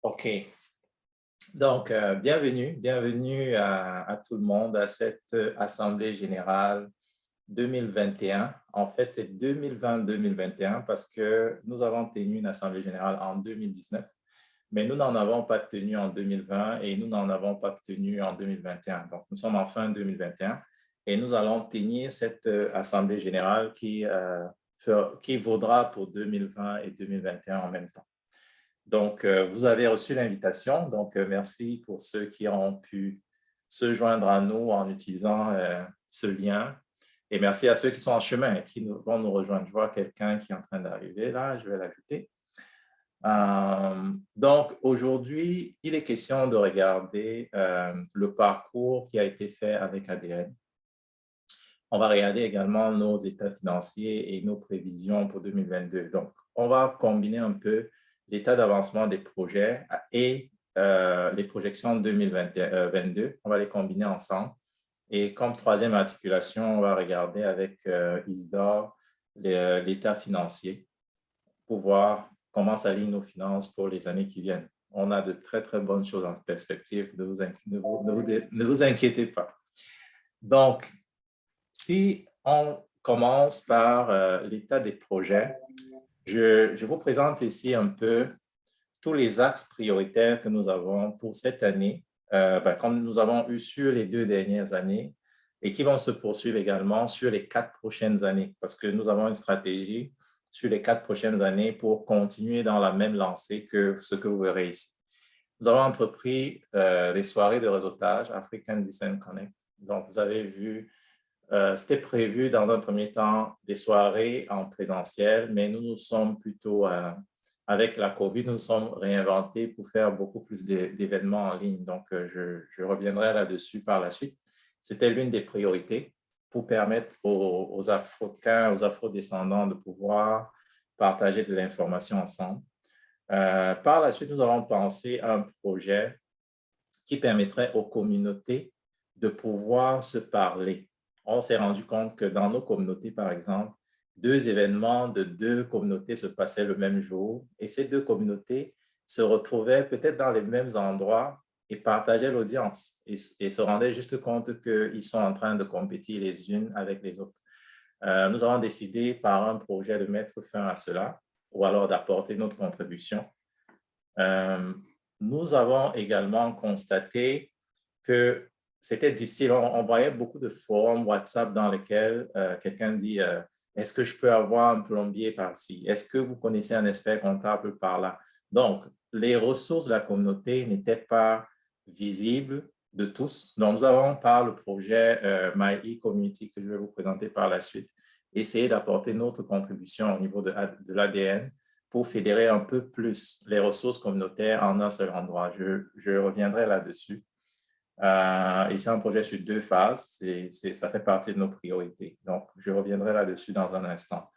OK. Donc, bienvenue à tout le monde à cette Assemblée générale 2021. En fait, c'est 2020-2021 parce que nous avons tenu une Assemblée générale en 2019, mais nous n'en avons pas tenu en 2020 et nous n'en avons pas tenu en 2021. Donc, nous sommes en fin 2021 et nous allons tenir cette Assemblée générale qui vaudra pour 2020 et 2021 en même temps. Donc, vous avez reçu l'invitation. Donc, merci pour ceux qui ont pu se joindre à nous en utilisant ce lien. Et merci à ceux qui sont en chemin et qui vont nous rejoindre. Je vois quelqu'un qui est en train d'arriver là, je vais l'ajouter. Donc, aujourd'hui, il est question de regarder le parcours qui a été fait avec ADN. On va regarder également nos états financiers et nos prévisions pour 2022. Donc, on va combiner un peu l'état d'avancement des projets et les projections 2022. On va les combiner ensemble. Et comme troisième articulation, on va regarder avec Isidore l'état financier pour voir comment s'alignent nos finances pour les années qui viennent. On a de très, très bonnes choses en perspective. Ne vous inquiétez pas. Donc, si on commence par l'état des projets, je vous présente ici un peu tous les axes prioritaires que nous avons pour cette année, comme nous avons eu sur les 2 dernières années et qui vont se poursuivre également sur les 4 prochaines années, parce que nous avons une stratégie sur les 4 prochaines années pour continuer dans la même lancée que ce que vous verrez ici. Nous avons entrepris les soirées de réseautage African Design Connect. Donc, vous avez vu c'était prévu dans un premier temps des soirées en présentiel, mais nous sommes plutôt, avec la COVID, nous sommes réinventés pour faire beaucoup plus d'événements en ligne. Donc, je reviendrai là-dessus par la suite. C'était l'une des priorités pour permettre aux Africains, aux Afro-descendants de pouvoir partager de l'information ensemble. Par la suite, nous avons pensé à un projet qui permettrait aux communautés de pouvoir se parler. On s'est rendu compte que dans nos communautés, par exemple, 2 événements de 2 communautés se passaient le même jour et ces 2 communautés se retrouvaient peut-être dans les mêmes endroits et partageaient l'audience et se rendaient juste compte qu'ils sont en train de compétir les unes avec les autres. Nous avons décidé par un projet de mettre fin à cela ou alors d'apporter notre contribution. Nous avons également constaté que c'était difficile. On voyait beaucoup de forums WhatsApp dans lesquels quelqu'un dit est-ce que je peux avoir un plombier par-ci? Est-ce que vous connaissez un expert comptable par-là? Donc, les ressources de la communauté n'étaient pas visibles de tous. Donc, nous avons, par le projet My e-Community que je vais vous présenter par la suite, essayé d'apporter notre contribution au niveau de l'ADN pour fédérer un peu plus les ressources communautaires en un seul endroit. Je reviendrai là-dessus. Et c'est un projet sur 2 phases. Ça fait partie de nos priorités. Donc, je reviendrai là-dessus dans un instant.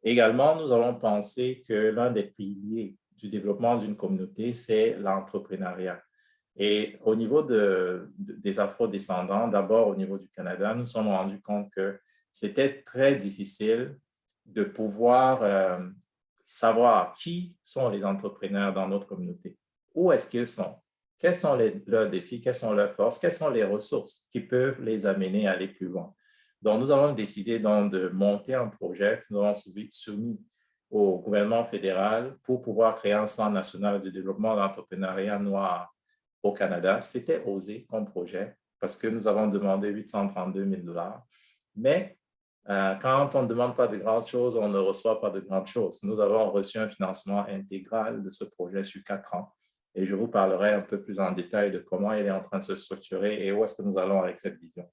Également, nous avons pensé que l'un des piliers du développement d'une communauté, c'est l'entrepreneuriat. Et au niveau des Afro-descendants, d'abord au niveau du Canada, nous nous sommes rendus compte que c'était très difficile de pouvoir savoir qui sont les entrepreneurs dans notre communauté. Où est-ce qu'ils sont? Quels sont leurs défis? Quelles sont leurs forces? Quelles sont les ressources qui peuvent les amener à aller plus loin? Donc, nous avons décidé donc de monter un projet que nous avons soumis au gouvernement fédéral pour pouvoir créer un centre national de développement de l'entrepreneuriat noir au Canada. C'était osé comme projet parce que nous avons demandé 832 000 $. Mais quand on ne demande pas de grandes choses, on ne reçoit pas de grandes choses. Nous avons reçu un financement intégral de ce projet sur 4 ans et je vous parlerai un peu plus en détail de comment il est en train de se structurer et où est-ce que nous allons avec cette vision.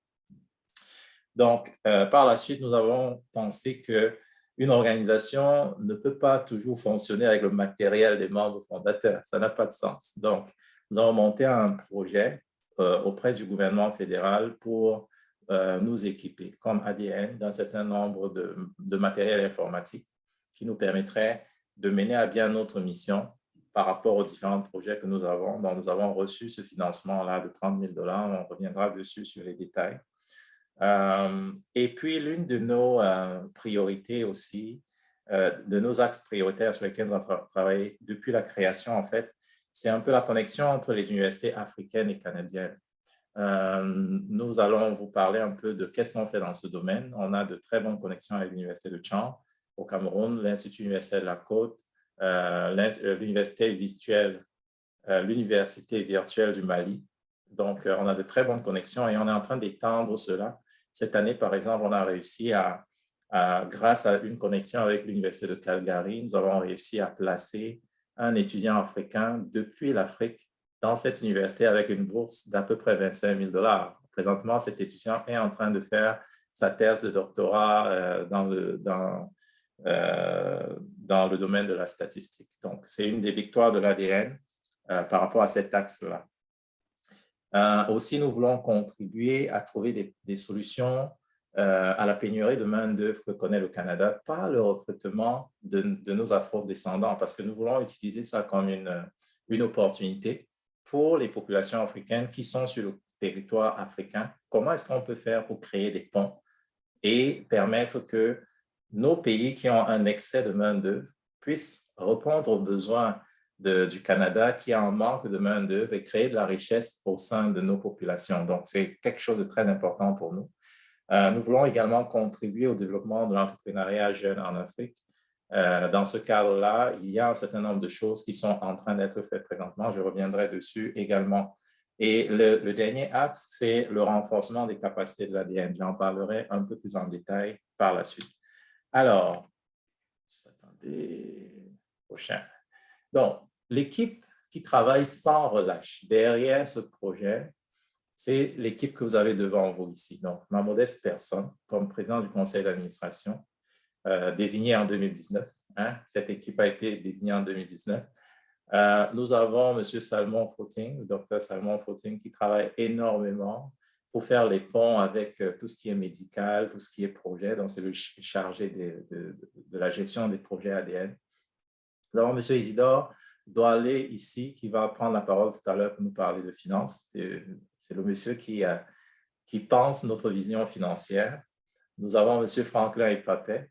Donc, par la suite, nous avons pensé qu'une organisation ne peut pas toujours fonctionner avec le matériel des membres fondateurs. Ça n'a pas de sens. Donc, nous avons monté un projet auprès du gouvernement fédéral pour nous équiper, comme ADN, d'un certain nombre de matériel informatique qui nous permettrait de mener à bien notre mission par rapport aux différents projets que nous avons. Donc, nous avons reçu ce financement-là de 30 000 $. On reviendra dessus sur les détails. Et puis, l'une de nos priorités aussi, de nos axes prioritaires sur lesquels nous avons travaillé depuis la création, en fait, c'est un peu la connexion entre les universités africaines et canadiennes. Nous allons vous parler un peu de qu'est-ce qu'on fait dans ce domaine. On a de très bonnes connexions avec l'Université de Chang au Cameroun, l'Institut universitaire de la Côte, l'Université virtuelle du Mali. Donc, on a de très bonnes connexions et on est en train d'étendre cela. Cette année, par exemple, on a réussi grâce à une connexion avec l'Université de Calgary, nous avons réussi à placer un étudiant africain depuis l'Afrique dans cette université avec une bourse d'à peu près 25 000 $. Présentement, cet étudiant est en train de faire sa thèse de doctorat dans le domaine de la statistique. Donc, c'est une des victoires de l'ADN par rapport à cet axe-là. Aussi, nous voulons contribuer à trouver des solutions à la pénurie de main-d'œuvre que connaît le Canada par le recrutement de nos afro-descendants, parce que nous voulons utiliser ça comme une opportunité pour les populations africaines qui sont sur le territoire africain. Comment est-ce qu'on peut faire pour créer des ponts et permettre que nos pays qui ont un excès de main-d'œuvre puissent répondre aux besoins du Canada qui a un manque de main-d'œuvre et créer de la richesse au sein de nos populations. Donc, c'est quelque chose de très important pour nous. Nous voulons également contribuer au développement de l'entrepreneuriat jeune en Afrique. Dans ce cadre-là, il y a un certain nombre de choses qui sont en train d'être faites présentement. Je reviendrai dessus également. Et le dernier axe, c'est le renforcement des capacités de l'ADN. J'en parlerai un peu plus en détail par la suite. Alors, attendez, prochain. Donc, l'équipe qui travaille sans relâche derrière ce projet, c'est l'équipe que vous avez devant vous ici. Donc, ma modeste personne, comme président du conseil d'administration, désignée en 2019. Cette équipe a été désignée en 2019. Nous avons M. Salmon Footing, le docteur Salmon Footing, qui travaille énormément pour faire les ponts avec tout ce qui est médical, tout ce qui est projet. Donc, c'est le chargé de la gestion des projets ADN. Nous avons M. Isidore Doualé ici, qui va prendre la parole tout à l'heure pour nous parler de finances. C'est le monsieur qui pense notre vision financière. Nous avons M. Franklin Ipapet,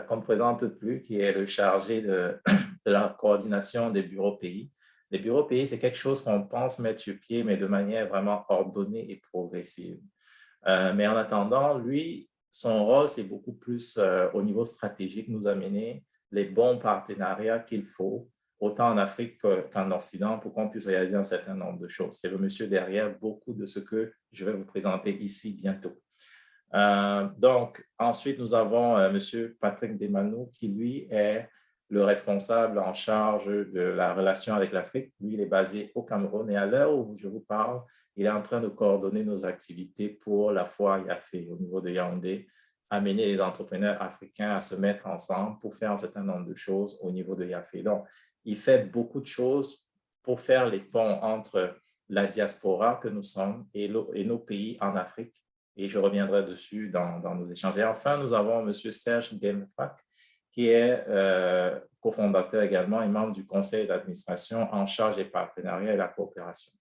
qu'on ne présente plus, qui est le chargé de la coordination des bureaux pays. Les bureaux pays, c'est quelque chose qu'on pense mettre sur pied, mais de manière vraiment ordonnée et progressive. Mais en attendant, lui, son rôle, c'est beaucoup plus au niveau stratégique, nous amener les bons partenariats qu'il faut, autant en Afrique qu'en Occident, pour qu'on puisse réaliser un certain nombre de choses. C'est le monsieur derrière beaucoup de ce que je vais vous présenter ici bientôt. Donc, ensuite, nous avons M. Patrick Desmanoux, qui, lui, est le responsable en charge de la relation avec l'Afrique. Lui, il est basé au Cameroun et à l'heure où je vous parle, il est en train de coordonner nos activités pour la foire Yafé au niveau de Yaoundé, amener les entrepreneurs africains à se mettre ensemble pour faire un certain nombre de choses au niveau de Yafé. Donc, il fait beaucoup de choses pour faire les ponts entre la diaspora que nous sommes et nos pays en Afrique. Et je reviendrai dessus dans nos échanges. Et enfin, nous avons M. Serge Genfak, qui est cofondateur également et membre du conseil d'administration en charge des partenariats et la coopération.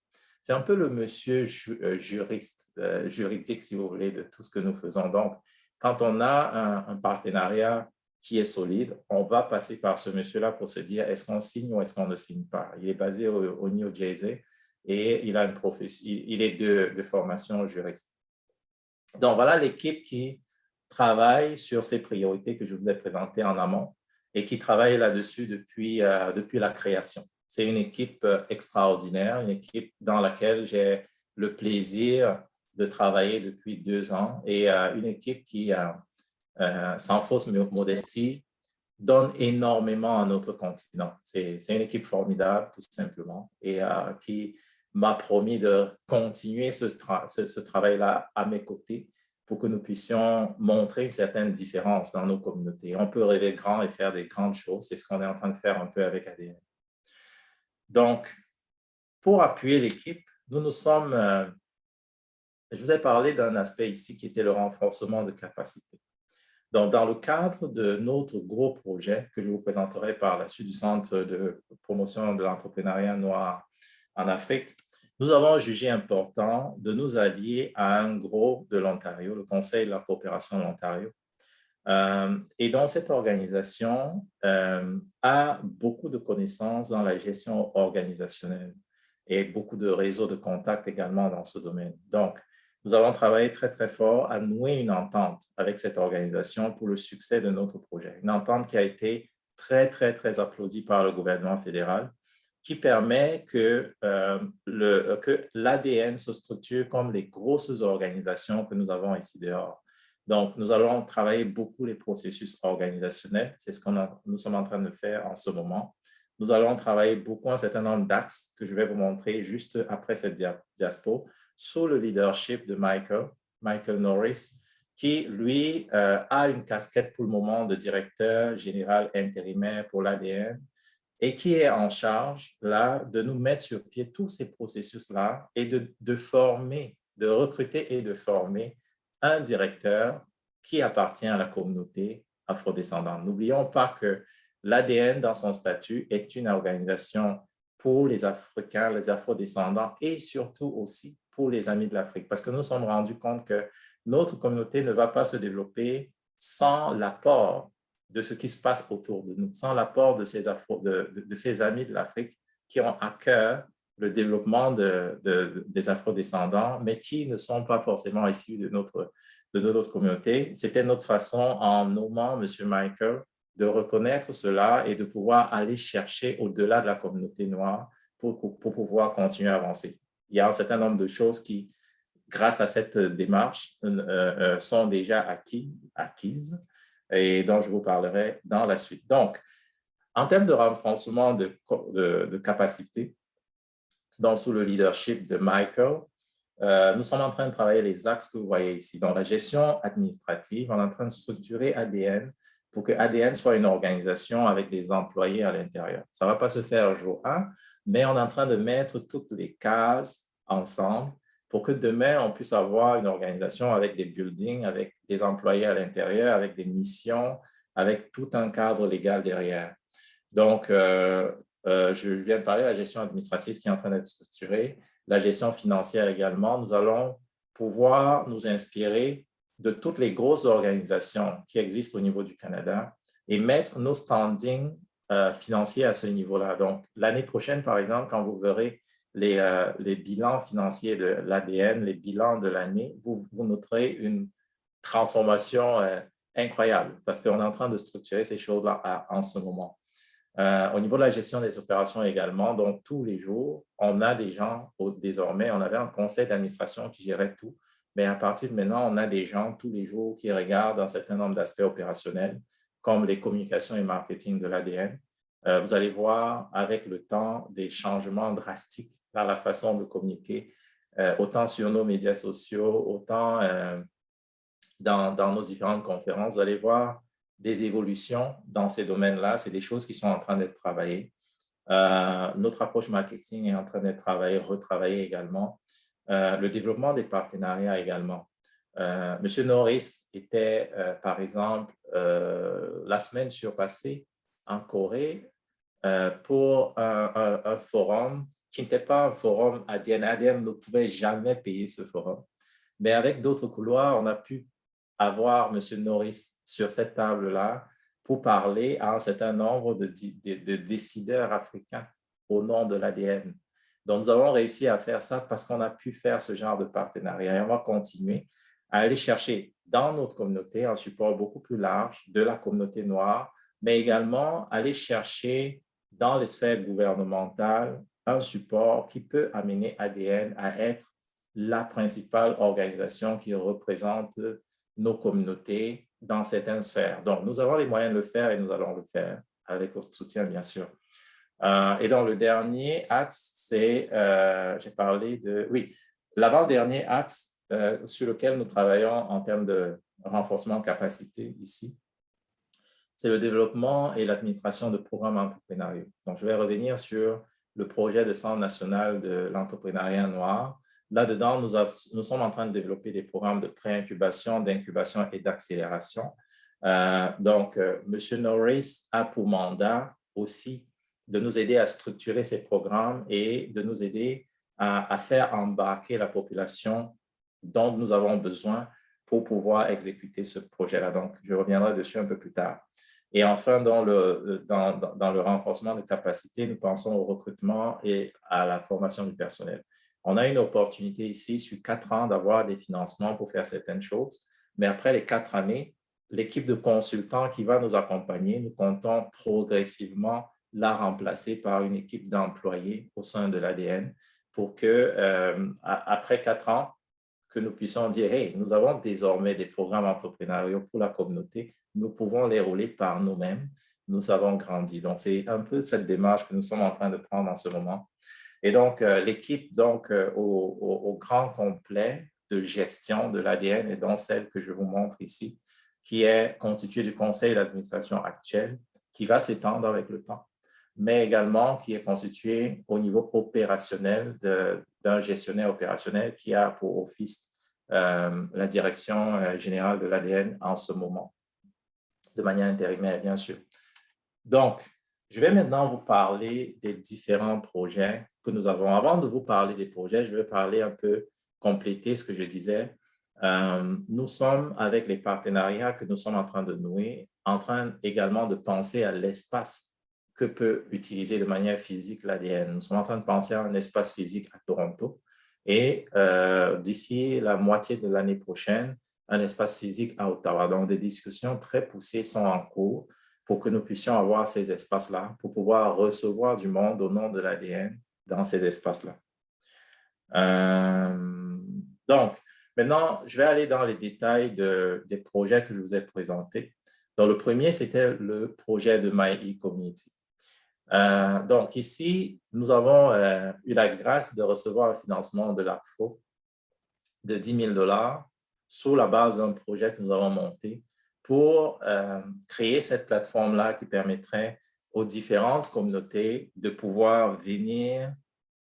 C'est un peu le monsieur juriste, juridique, si vous voulez, de tout ce que nous faisons. Donc, quand on a un partenariat qui est solide, on va passer par ce monsieur-là pour se dire est-ce qu'on signe ou est-ce qu'on ne signe pas. Il est basé au New Jersey et il a une profession, il est de formation juriste. Donc, voilà l'équipe qui travaille sur ces priorités que je vous ai présentées en amont et qui travaille là-dessus depuis la création. C'est une équipe extraordinaire, une équipe dans laquelle j'ai le plaisir de travailler depuis 2 ans et une équipe qui, sans fausse modestie, donne énormément à notre continent. C'est une équipe formidable, tout simplement, et qui m'a promis de continuer ce travail-là à mes côtés pour que nous puissions montrer une certaine différence dans nos communautés. On peut rêver grand et faire des grandes choses. C'est ce qu'on est en train de faire un peu avec ADN. Donc, pour appuyer l'équipe, nous sommes... je vous ai parlé d'un aspect ici qui était le renforcement de capacité. Donc, dans le cadre de notre gros projet que je vous présenterai par la suite du Centre de promotion de l'entrepreneuriat noir en Afrique, nous avons jugé important de nous allier à un gros de l'Ontario, le Conseil de la coopération de l'Ontario, Et donc, cette organisation a beaucoup de connaissances dans la gestion organisationnelle et beaucoup de réseaux de contacts également dans ce domaine. Donc, nous avons travaillé très, très fort à nouer une entente avec cette organisation pour le succès de notre projet. Une entente qui a été très, très, très applaudie par le gouvernement fédéral, qui permet que l'ADN se structure comme les grosses organisations que nous avons ici dehors. Donc, nous allons travailler beaucoup les processus organisationnels. C'est ce que nous sommes en train de faire en ce moment. Nous allons travailler beaucoup un certain nombre d'axes que je vais vous montrer juste après cette diapo sous le leadership de Michael Norris, qui, lui, a une casquette pour le moment de directeur général intérimaire pour l'ADN et qui est en charge, là, de nous mettre sur pied tous ces processus-là et de former, de recruter et de former un directeur qui appartient à la communauté afrodescendante. N'oublions pas que l'ADN, dans son statut, est une organisation pour les Africains, les afrodescendants et surtout aussi pour les amis de l'Afrique. Parce que nous nous sommes rendus compte que notre communauté ne va pas se développer sans l'apport de ce qui se passe autour de nous, sans l'apport de ces amis de l'Afrique qui ont à cœur le développement des afrodescendants, mais qui ne sont pas forcément issus de notre communauté. C'était notre façon, en nommant M. Michael, de reconnaître cela et de pouvoir aller chercher au-delà de la communauté noire pour pouvoir continuer à avancer. Il y a un certain nombre de choses qui, grâce à cette démarche, sont déjà acquises et dont je vous parlerai dans la suite. Donc, en termes de renforcement de capacité, donc sous le leadership de Michael, nous sommes en train de travailler les axes que vous voyez ici. Dans la gestion administrative, on est en train de structurer ADN pour que ADN soit une organisation avec des employés à l'intérieur. Ça ne va pas se faire jour 1, mais on est en train de mettre toutes les cases ensemble pour que demain, on puisse avoir une organisation avec des buildings, avec des employés à l'intérieur, avec des missions, avec tout un cadre légal derrière. Donc, je viens de parler de la gestion administrative qui est en train d'être structurée, la gestion financière également. Nous allons pouvoir nous inspirer de toutes les grosses organisations qui existent au niveau du Canada et mettre nos standings financiers à ce niveau-là. Donc, l'année prochaine, par exemple, quand vous verrez les bilans financiers de l'ADN, les bilans de l'année, vous noterez une transformation incroyable parce qu'on est en train de structurer ces choses-là en ce moment. Au niveau de la gestion des opérations également, donc tous les jours, on a des gens, désormais, on avait un conseil d'administration qui gérait tout, mais à partir de maintenant, on a des gens tous les jours qui regardent un certain nombre d'aspects opérationnels, comme les communications et marketing de l'ADN. Vous allez voir avec le temps des changements drastiques dans la façon de communiquer, autant sur nos médias sociaux, autant dans nos différentes conférences. Vous allez voir des évolutions dans ces domaines-là. C'est des choses qui sont en train d'être travaillées. Notre approche marketing est en train d'être retravaillée également. Le développement des partenariats également. Monsieur Norris était, par exemple, la semaine surpassée en Corée pour un forum qui n'était pas un forum ADN. ADN ne pouvait jamais payer ce forum. Mais avec d'autres couloirs, on a pu avoir M. Norris sur cette table-là pour parler à un certain nombre de décideurs africains au nom de l'ADN. Donc, nous avons réussi à faire ça parce qu'on a pu faire ce genre de partenariat. Et on va continuer à aller chercher dans notre communauté un support beaucoup plus large de la communauté noire, mais également aller chercher dans les sphères gouvernementales un support qui peut amener ADN à être la principale organisation qui représente nos communautés dans certaines sphères. Donc, nous avons les moyens de le faire et nous allons le faire avec votre soutien, bien sûr. Et dans le dernier axe, c'est, j'ai parlé de, oui, l'avant-dernier axe sur lequel nous travaillons en termes de renforcement de capacité ici, c'est le développement et l'administration de programmes entrepreneuriaux. Donc, je vais revenir sur le projet de Centre national de l'entrepreneuriat noir. Là-dedans, nous sommes en train de développer des programmes de pré-incubation, d'incubation et d'accélération. Donc, M. Norris a pour mandat aussi de nous aider à structurer ces programmes et de nous aider à faire embarquer la population dont nous avons besoin pour pouvoir exécuter ce projet-là. Donc, je reviendrai dessus un peu plus tard. Et enfin, dans le renforcement de capacités, nous pensons au recrutement et à la formation du personnel. On a une opportunité ici, sur 4 ans, d'avoir des financements pour faire certaines choses. Mais après les 4 années, l'équipe de consultants qui va nous accompagner, nous comptons progressivement la remplacer par une équipe d'employés au sein de l'ADN pour que, après 4 ans, que nous puissions dire, hey, nous avons désormais des programmes entrepreneuriaux pour la communauté, nous pouvons les rouler par nous-mêmes, nous avons grandi. Donc, c'est un peu cette démarche que nous sommes en train de prendre en ce moment. Et donc, l'équipe au grand complet de gestion de l'ADN est donc celle que je vous montre ici, qui est constituée du conseil d'administration actuel, qui va s'étendre avec le temps, mais également qui est constitué au niveau opérationnel d'un gestionnaire opérationnel qui a pour office la direction générale de l'ADN en ce moment, de manière intérimaire, bien sûr. Donc, je vais maintenant vous parler des différents projets que nous avons. Avant de vous parler des projets, je vais parler un peu, compléter ce que je disais. Nous sommes, avec les partenariats que nous sommes en train de nouer, en train également de penser à l'espace que peut utiliser de manière physique l'ADN. Nous sommes en train de penser à un espace physique à Toronto et d'ici la moitié de l'année prochaine, un espace physique à Ottawa. Donc, des discussions très poussées sont en cours pour que nous puissions avoir ces espaces-là, pour pouvoir recevoir du monde au nom de l'ADN dans ces espaces-là. Donc, maintenant, je vais aller dans les détails des projets que je vous ai présentés. Donc, le premier, c'était le projet de My eCommunity. Donc, ici, nous avons eu la grâce de recevoir un financement de l'ARFO de 10 000 $ sur la base d'un projet que nous avons monté pour créer cette plateforme-là qui permettrait aux différentes communautés de pouvoir venir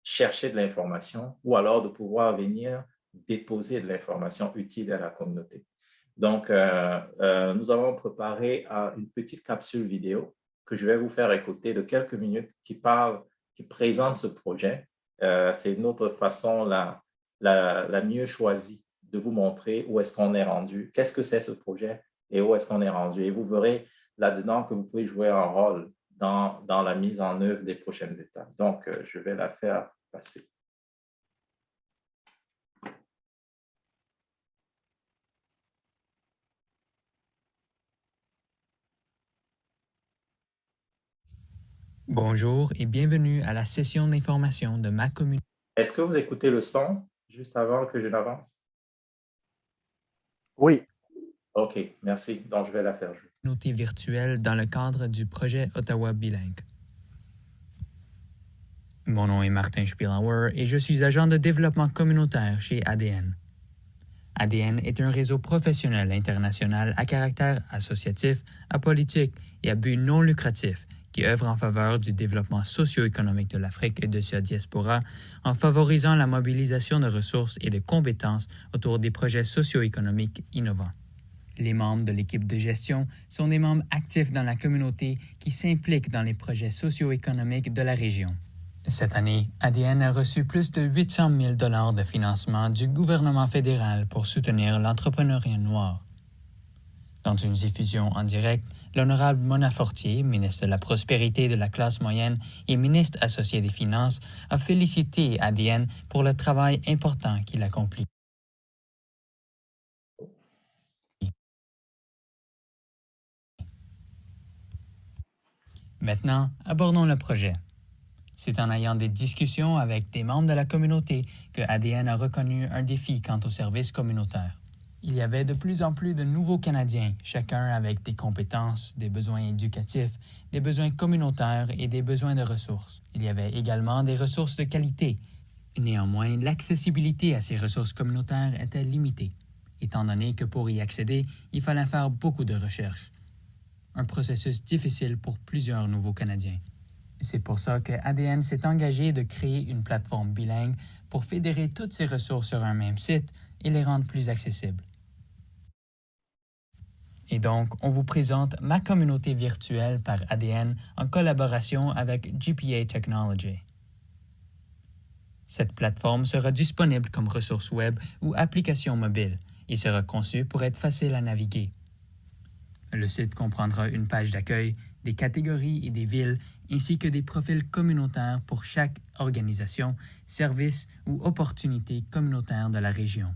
chercher de l'information ou alors de pouvoir venir déposer de l'information utile à la communauté. Donc, nous avons préparé une petite capsule vidéo que je vais vous faire écouter de quelques minutes qui présente ce projet. C'est notre façon la mieux choisie de vous montrer où est-ce qu'on est rendu, qu'est-ce que c'est ce projet et où est-ce qu'on est rendu. Et vous verrez là-dedans que vous pouvez jouer un rôle dans la mise en œuvre des prochaines étapes. Donc, je vais la faire passer. Bonjour et bienvenue à la session d'information de ma communauté. Est-ce que vous écoutez le son juste avant que je n'avance? Oui. OK, merci. Donc, je vais la faire jouer. Communauté virtuelle dans le cadre du projet Ottawa Bilingue. Mon nom est Martin Spielauer et je suis agent de développement communautaire chez ADN. ADN est un réseau professionnel international à caractère associatif, apolitique et à but non lucratif qui œuvre en faveur du développement socio-économique de l'Afrique et de sa diaspora en favorisant la mobilisation de ressources et de compétences autour des projets socio-économiques innovants. Les membres de l'équipe de gestion sont des membres actifs dans la communauté qui s'impliquent dans les projets socio-économiques de la région. Cette année, ADN a reçu plus de 800 000 $ de financement du gouvernement fédéral pour soutenir l'entrepreneuriat noir. Dans une diffusion en direct, l'honorable Mona Fortier, ministre de la Prospérité de la classe moyenne et ministre associé des Finances, a félicité ADN pour le travail important qu'il accomplit. Maintenant, abordons le projet. C'est en ayant des discussions avec des membres de la communauté que ADN a reconnu un défi quant aux services communautaires. Il y avait de plus en plus de nouveaux Canadiens, chacun avec des compétences, des besoins éducatifs, des besoins communautaires et des besoins de ressources. Il y avait également des ressources de qualité. Néanmoins, l'accessibilité à ces ressources communautaires était limitée, étant donné que pour y accéder, il fallait faire beaucoup de recherches. Un processus difficile pour plusieurs nouveaux Canadiens. C'est pour ça que ADN s'est engagé de créer une plateforme bilingue pour fédérer toutes ces ressources sur un même site et les rendre plus accessibles. Et donc, on vous présente ma communauté virtuelle par ADN en collaboration avec GPA Technology. Cette plateforme sera disponible comme ressource web ou application mobile et sera conçu pour être facile à naviguer. Le site comprendra une page d'accueil, des catégories et des villes, ainsi que des profils communautaires pour chaque organisation, service ou opportunité communautaire de la région.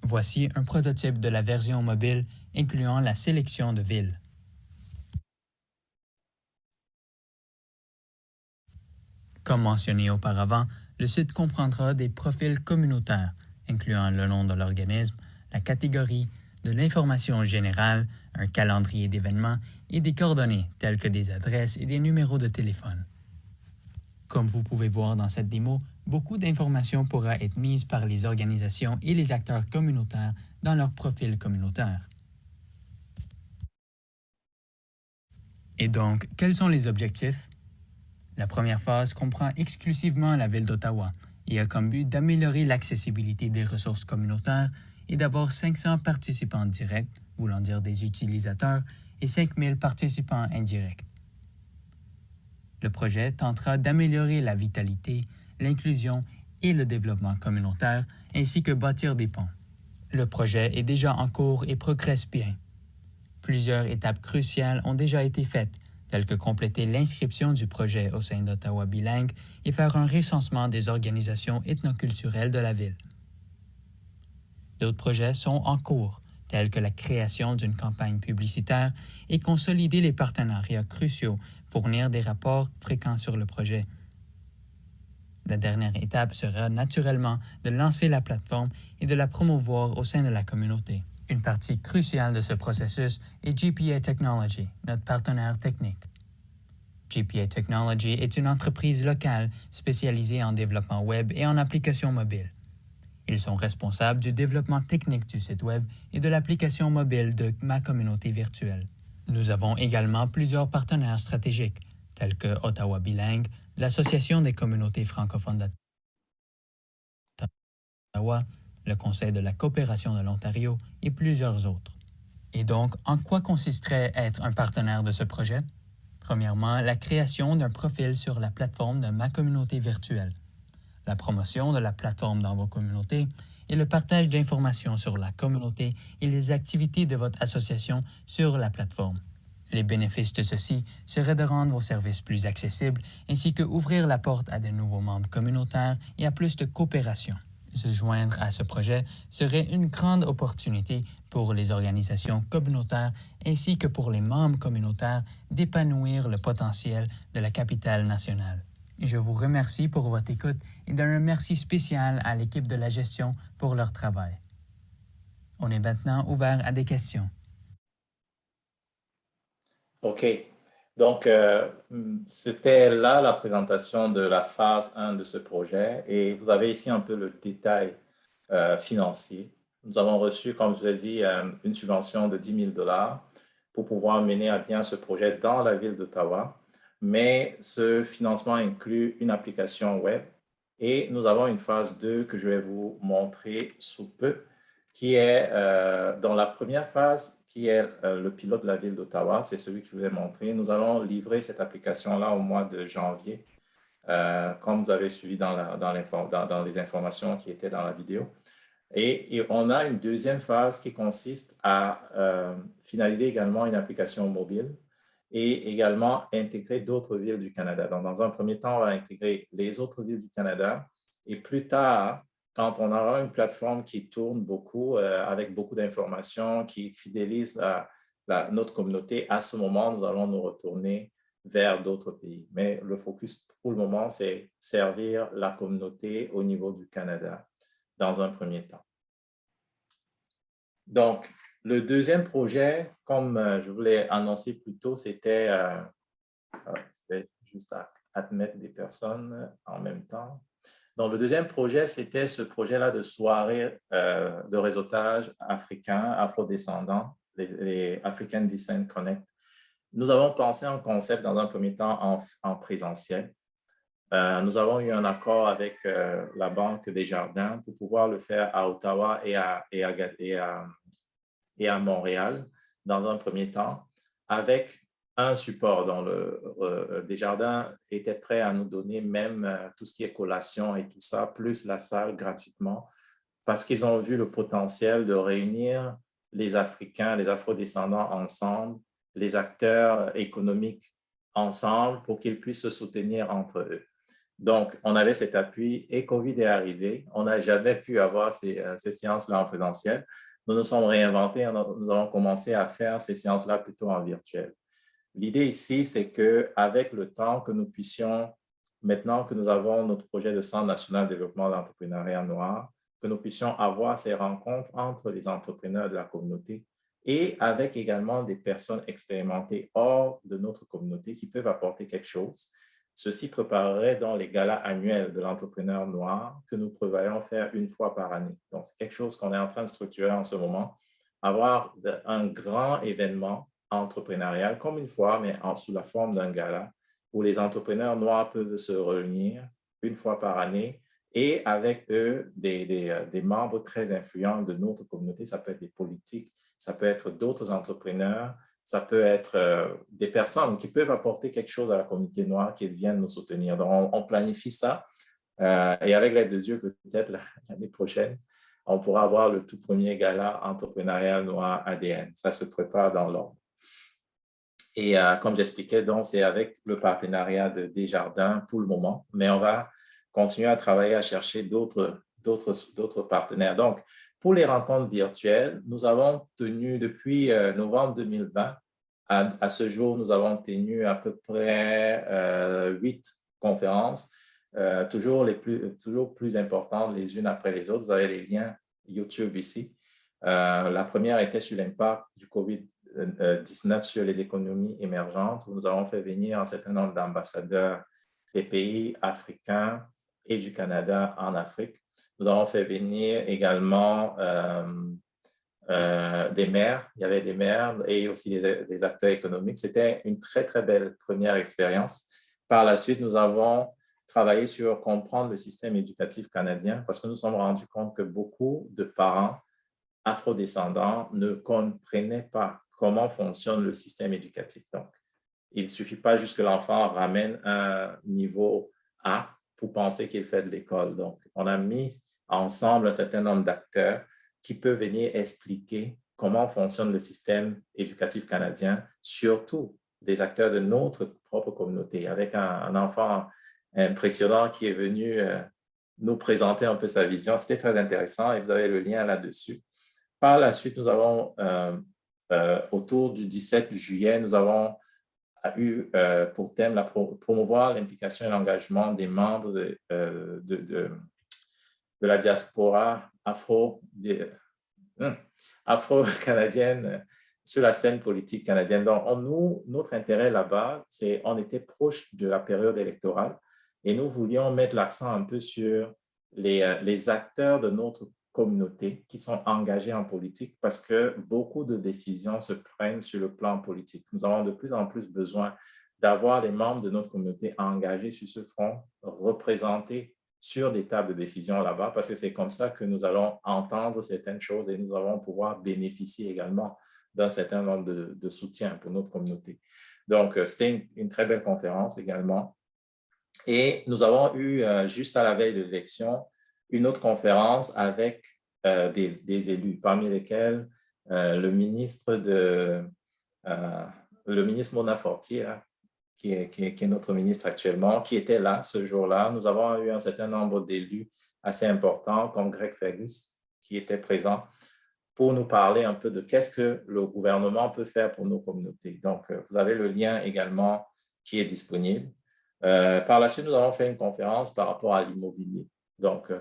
Voici un prototype de la version mobile incluant la sélection de villes. Comme mentionné auparavant, le site comprendra des profils communautaires, incluant le nom de l'organisme, la catégorie, de l'information générale, un calendrier d'événements et des coordonnées telles que des adresses et des numéros de téléphone. Comme vous pouvez voir dans cette démo, beaucoup d'informations pourra être mises par les organisations et les acteurs communautaires dans leur profil communautaire. Et donc, quels sont les objectifs? La première phase comprend exclusivement la Ville d'Ottawa et a comme but d'améliorer l'accessibilité des ressources communautaires et d'avoir 500 participants directs, voulant dire des utilisateurs, et 5000 participants indirects. Le projet tentera d'améliorer la vitalité, l'inclusion et le développement communautaire, ainsi que bâtir des ponts. Le projet est déjà en cours et progresse bien. Plusieurs étapes cruciales ont déjà été faites, telles que compléter l'inscription du projet au sein d'Ottawa Bilingue et faire un recensement des organisations ethnoculturelles de la ville. D'autres projets sont en cours, tels que la création d'une campagne publicitaire et consolider les partenariats cruciaux, fournir des rapports fréquents sur le projet. La dernière étape sera naturellement de lancer la plateforme et de la promouvoir au sein de la communauté. Une partie cruciale de ce processus est GPA Technology, notre partenaire technique. GPA Technology est une entreprise locale spécialisée en développement web et en applications mobiles. Ils sont responsables du développement technique du site web et de l'application mobile de Ma Communauté virtuelle. Nous avons également plusieurs partenaires stratégiques, tels que Ottawa Bilingue, l'Association des communautés francophones d'Ottawa, le Conseil de la coopération de l'Ontario et plusieurs autres. Et donc, en quoi consisterait être un partenaire de ce projet? Premièrement, la création d'un profil sur la plateforme de Ma Communauté virtuelle, la promotion de la plateforme dans vos communautés et le partage d'informations sur la communauté et les activités de votre association sur la plateforme. Les bénéfices de ceci seraient de rendre vos services plus accessibles ainsi que ouvrir la porte à de nouveaux membres communautaires et à plus de coopération. Se joindre à ce projet serait une grande opportunité pour les organisations communautaires ainsi que pour les membres communautaires d'épanouir le potentiel de la capitale nationale. Je vous remercie pour votre écoute et donne un merci spécial à l'équipe de la gestion pour leur travail. On est maintenant ouvert à des questions. OK. Donc, c'était là la présentation de la phase 1 de ce projet et vous avez ici un peu le détail financier. Nous avons reçu, comme je vous ai dit, une subvention de 10 000 $ pour pouvoir mener à bien ce projet dans la ville d'Ottawa. Mais ce financement inclut une application web et nous avons une phase 2 que je vais vous montrer sous peu, qui est dans la première phase, qui est le pilote de la ville d'Ottawa, c'est celui que je vous ai montré. Nous allons livrer cette application-là au mois de janvier, comme vous avez suivi dans les informations qui étaient dans la vidéo. Et on a une deuxième phase qui consiste à finaliser également une application mobile et également intégrer d'autres villes du Canada. Donc, dans un premier temps, on va intégrer les autres villes du Canada et plus tard, quand on aura une plateforme qui tourne beaucoup, avec beaucoup d'informations, qui fidélise notre communauté, à ce moment, nous allons nous retourner vers d'autres pays. Mais le focus pour le moment, c'est servir la communauté au niveau du Canada dans un premier temps. Donc, le deuxième projet, comme je vous l'ai annoncé plus tôt, c'était, je vais juste admettre des personnes en même temps. Donc, le deuxième projet, c'était ce projet-là de soirée de réseautage africain, afrodescendant, les African Descent Connect. Nous avons pensé en concept dans un premier temps en présentiel. Nous avons eu un accord avec la Banque des Jardins pour pouvoir le faire à Ottawa et à Montréal dans un premier temps, avec un support dans Desjardins était prêt à nous donner même tout ce qui est collation et tout ça, plus la salle gratuitement, parce qu'ils ont vu le potentiel de réunir les Africains, les Afro-descendants ensemble, les acteurs économiques ensemble pour qu'ils puissent se soutenir entre eux. Donc, on avait cet appui et COVID est arrivé. On n'a jamais pu avoir ces séances-là en présentiel. Nous nous sommes réinventés, nous avons commencé à faire ces séances-là plutôt en virtuel. L'idée ici, c'est qu'avec le temps, que nous puissions, maintenant que nous avons notre projet de Centre national de développement de l'entrepreneuriat noir, que nous puissions avoir ces rencontres entre les entrepreneurs de la communauté et avec également des personnes expérimentées hors de notre communauté qui peuvent apporter quelque chose. Ceci préparerait dans les galas annuels de l'entrepreneur noir que nous prévoyons faire une fois par année. Donc, c'est quelque chose qu'on est en train de structurer en ce moment, avoir un grand événement entrepreneurial, comme une fois, mais sous la forme d'un gala, où les entrepreneurs noirs peuvent se réunir une fois par année et avec eux, des membres très influents de notre communauté. Ça peut être des politiques, ça peut être d'autres entrepreneurs, ça peut être des personnes qui peuvent apporter quelque chose à la communauté noire qui viennent nous soutenir. Donc, on planifie ça et avec l'aide de Dieu, peut-être l'année prochaine, on pourra avoir le tout premier gala entrepreneurial noir ADN. Ça se prépare dans l'ordre. Et comme j'expliquais, donc, c'est avec le partenariat de Desjardins pour le moment, mais on va continuer à travailler à chercher d'autres partenaires. Donc, pour les rencontres virtuelles, nous avons tenu depuis novembre 2020, à ce jour, nous avons tenu à peu près 8 conférences, toujours plus importantes les unes après les autres. Vous avez les liens YouTube ici. La première était sur l'impact du COVID-19 sur les économies émergentes, où nous avons fait venir un certain nombre d'ambassadeurs des pays africains et du Canada en Afrique. Nous avons fait venir également des maires, il y avait des maires et aussi des acteurs économiques. C'était une très, très belle première expérience. Par la suite, nous avons travaillé sur comprendre le système éducatif canadien parce que nous nous sommes rendus compte que beaucoup de parents afrodescendants ne comprenaient pas comment fonctionne le système éducatif. Donc, il ne suffit pas juste que l'enfant ramène un niveau A pour penser qu'il fait de l'école. Donc, on a mis ensemble un certain nombre d'acteurs qui peuvent venir expliquer comment fonctionne le système éducatif canadien, surtout des acteurs de notre propre communauté, avec un enfant impressionnant qui est venu nous présenter un peu sa vision. C'était très intéressant et vous avez le lien là-dessus. Par la suite, nous avons, autour du 17 juillet, nous avons eu pour thème promouvoir l'implication et l'engagement des membres de la diaspora afro-canadienne sur la scène politique canadienne. Donc, notre intérêt là-bas, c'est on était proche de la période électorale et nous voulions mettre l'accent un peu sur les acteurs de notre communauté qui sont engagés en politique parce que beaucoup de décisions se prennent sur le plan politique. Nous avons de plus en plus besoin d'avoir les membres de notre communauté engagés sur ce front, représentés sur des tables de décision là-bas, parce que c'est comme ça que nous allons entendre certaines choses et nous allons pouvoir bénéficier également d'un certain nombre de soutiens pour notre communauté. Donc, c'était une très belle conférence également. Et nous avons eu, juste à la veille de l'élection, une autre conférence avec des élus, parmi lesquels le ministre Mona Fortier, hein, qui est notre ministre actuellement, qui était là ce jour-là. Nous avons eu un certain nombre d'élus assez importants, comme Greg Fergus, qui était présent, pour nous parler un peu de qu'est-ce que le gouvernement peut faire pour nos communautés. Donc, vous avez le lien également qui est disponible. Par la suite, nous avons fait une conférence par rapport à l'immobilier. Donc,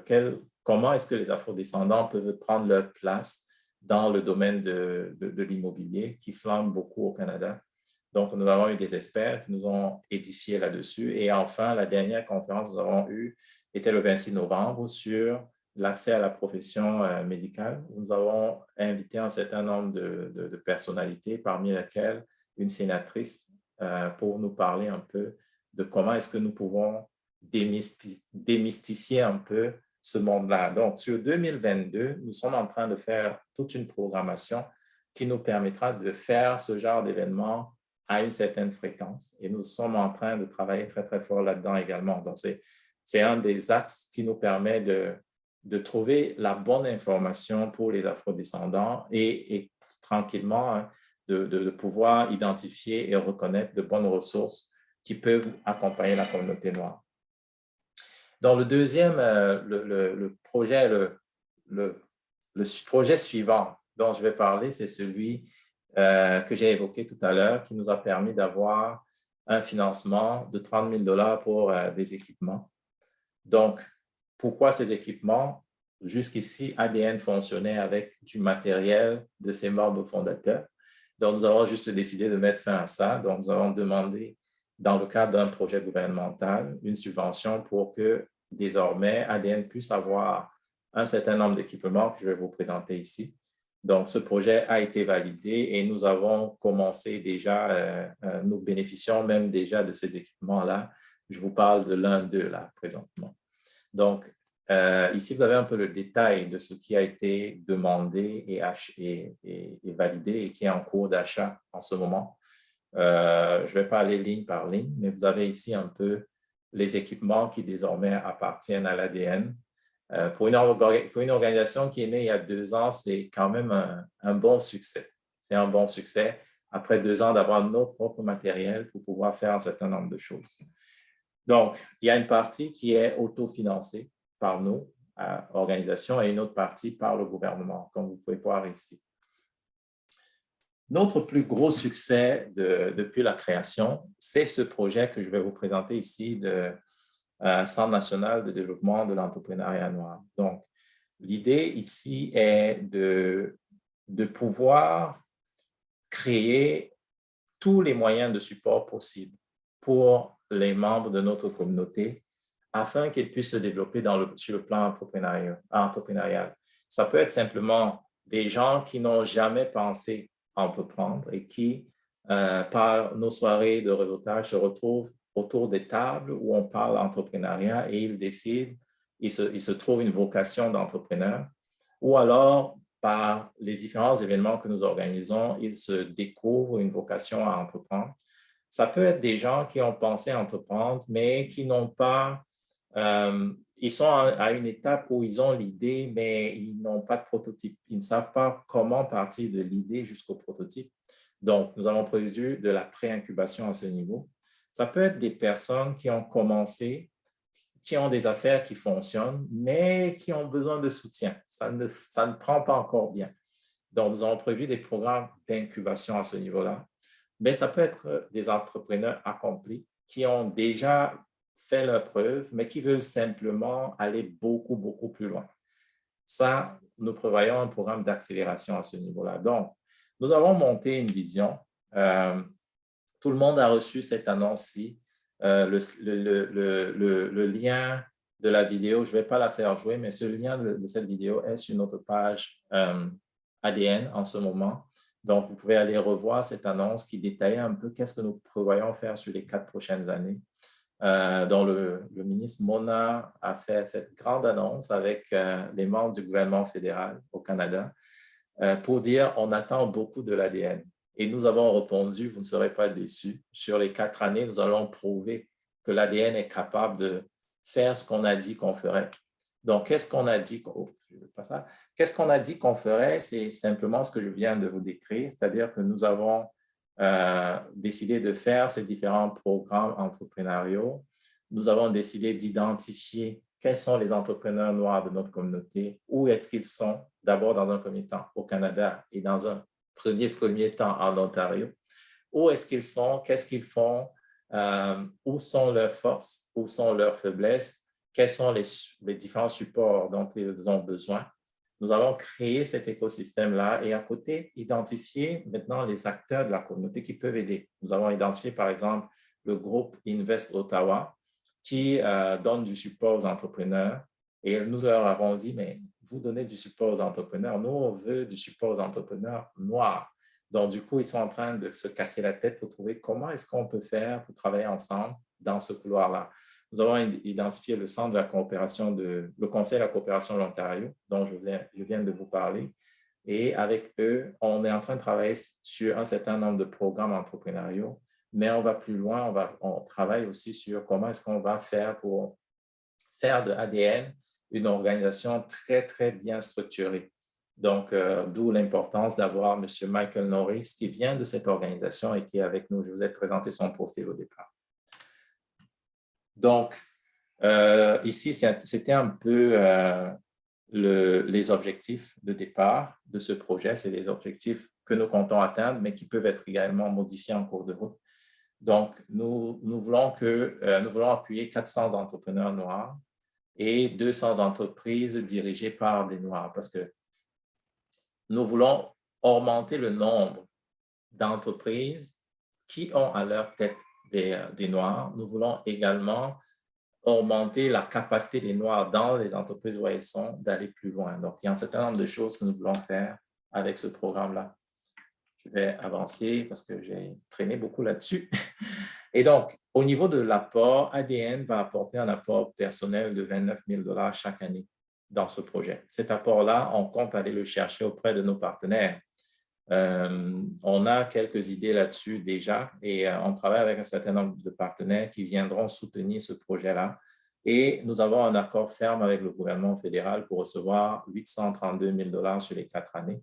comment est-ce que les afrodescendants peuvent prendre leur place dans le domaine de l'immobilier qui flambe beaucoup au Canada? Donc, nous avons eu des experts qui nous ont édifiés là-dessus. Et enfin, la dernière conférence que nous avons eue était le 26 novembre sur l'accès à la profession médicale. Nous avons invité un certain nombre de personnalités, parmi lesquelles une sénatrice, pour nous parler un peu de comment est-ce que nous pouvons démystifier un peu ce monde-là. Donc, sur 2022, nous sommes en train de faire toute une programmation qui nous permettra de faire ce genre d'événement à une certaine fréquence. Et nous sommes en train de travailler très, très fort là-dedans également. Donc, c'est un des axes qui nous permet de trouver la bonne information pour les afrodescendants et tranquillement hein, de pouvoir identifier et reconnaître de bonnes ressources qui peuvent accompagner la communauté noire. Donc, le deuxième, le projet suivant dont je vais parler, c'est celui que j'ai évoqué tout à l'heure, qui nous a permis d'avoir un financement de 30 000 $ pour des équipements. Donc, pourquoi ces équipements? Jusqu'ici, ADN fonctionnait avec du matériel de ses membres fondateurs. Donc, nous avons juste décidé de mettre fin à ça. Donc, nous avons demandé, dans le cadre d'un projet gouvernemental, une subvention pour que désormais ADN puisse avoir un certain nombre d'équipements que je vais vous présenter ici. Donc, ce projet a été validé et nous avons commencé déjà, nous bénéficions même déjà de ces équipements-là. Je vous parle de l'un d'eux là, présentement. Donc, ici, vous avez un peu le détail de ce qui a été demandé et validé et qui est en cours d'achat en ce moment. Je ne vais pas aller ligne par ligne, mais vous avez ici un peu les équipements qui désormais appartiennent à l'ADN. Pour une organisation qui est née il y a 2 ans, c'est quand même un bon succès. C'est un bon succès après 2 ans d'avoir notre propre matériel pour pouvoir faire un certain nombre de choses. Donc, il y a une partie qui est autofinancée par nous, organisations, et une autre partie par le gouvernement, comme vous pouvez voir ici. Notre plus gros succès depuis la création, c'est ce projet que je vais vous présenter ici de Centre national de développement de l'entrepreneuriat noir. Donc, l'idée ici est de pouvoir créer tous les moyens de support possibles pour les membres de notre communauté afin qu'ils puissent se développer sur le plan entrepreneurial. Ça peut être simplement des gens qui n'ont jamais pensé entreprendre et qui, par nos soirées de réseautage, se retrouvent autour des tables où on parle entrepreneuriat et ils décident, il se trouve une vocation d'entrepreneur, ou alors par les différents événements que nous organisons, ils se découvrent une vocation à entreprendre. Ça peut être des gens qui ont pensé entreprendre, mais qui n'ont pas, ils sont à une étape où ils ont l'idée, mais ils n'ont pas de prototype. Ils ne savent pas comment partir de l'idée jusqu'au prototype. Donc, nous avons prévu de la pré-incubation à ce niveau. Ça peut être des personnes qui ont commencé, qui ont des affaires qui fonctionnent, mais qui ont besoin de soutien. Ça ne prend pas encore bien. Donc, nous avons prévu des programmes d'incubation à ce niveau-là. Mais ça peut être des entrepreneurs accomplis qui ont déjà fait leur preuve, mais qui veulent simplement aller beaucoup, beaucoup plus loin. Ça, nous prévoyons un programme d'accélération à ce niveau-là. Donc, nous avons monté une vision. Tout le monde a reçu cette annonce-ci. Le lien de la vidéo, je ne vais pas la faire jouer, mais ce lien de cette vidéo est sur notre page ADN en ce moment. Donc, vous pouvez aller revoir cette annonce qui détaille un peu qu'est-ce que nous prévoyons faire sur les 4 prochaines années. Dont le ministre Mona a fait cette grande annonce avec les membres du gouvernement fédéral au Canada pour dire on attend beaucoup de l'ADN. Et nous avons répondu, vous ne serez pas déçus, sur les 4 années, nous allons prouver que l'ADN est capable de faire ce qu'on a dit qu'on ferait. Donc, qu'est-ce qu'on a dit Qu'est-ce qu'on a dit qu'on ferait? C'est simplement ce que je viens de vous décrire, c'est-à-dire que nous avons décidé de faire ces différents programmes entrepreneuriaux. Nous avons décidé d'identifier quels sont les entrepreneurs noirs de notre communauté, où est-ce qu'ils sont, d'abord dans un premier temps au Canada et dans un premier temps en Ontario. Où est-ce qu'ils sont, qu'est-ce qu'ils font, où sont leurs forces, où sont leurs faiblesses, quels sont les différents supports dont ils ont besoin. Nous avons créé cet écosystème-là et à côté, identifier maintenant les acteurs de la communauté qui peuvent aider. Nous avons identifié, par exemple, le groupe Invest Ottawa qui donne du support aux entrepreneurs et nous leur avons dit, mais vous donnez du support aux entrepreneurs, nous, on veut du support aux entrepreneurs noirs. Donc, du coup, ils sont en train de se casser la tête pour trouver comment est-ce qu'on peut faire pour travailler ensemble dans ce couloir-là. Nous avons identifié le centre de la coopération, le Conseil de la coopération de l'Ontario, dont je viens de vous parler. Et avec eux, on est en train de travailler sur un certain nombre de programmes entrepreneuriaux mais on va plus loin, on travaille aussi sur comment est-ce qu'on va faire pour faire de ADN une organisation très, très bien structurée. Donc, d'où l'importance d'avoir M. Michael Norris qui vient de cette organisation et qui est avec nous. Je vous ai présenté son profil au départ. Donc, ici, c'était un peu les objectifs de départ de ce projet. C'est des objectifs que nous comptons atteindre, mais qui peuvent être également modifiés en cours de route. Donc, nous voulons appuyer 400 entrepreneurs noirs et 200 entreprises dirigées par des Noirs parce que nous voulons augmenter le nombre d'entreprises qui ont à leur tête des Noirs. Nous voulons également augmenter la capacité des Noirs dans les entreprises où elles sont d'aller plus loin. Donc, il y a un certain nombre de choses que nous voulons faire avec ce programme-là. Je vais avancer parce que j'ai traîné beaucoup là-dessus. Et donc, au niveau de l'apport, ADN va apporter un apport personnel de 29 000 $ chaque année dans ce projet. Cet apport-là, on compte aller le chercher auprès de nos partenaires. On a quelques idées là-dessus déjà et on travaille avec un certain nombre de partenaires qui viendront soutenir ce projet-là. Et nous avons un accord ferme avec le gouvernement fédéral pour recevoir 832 000 $ sur les 4 années.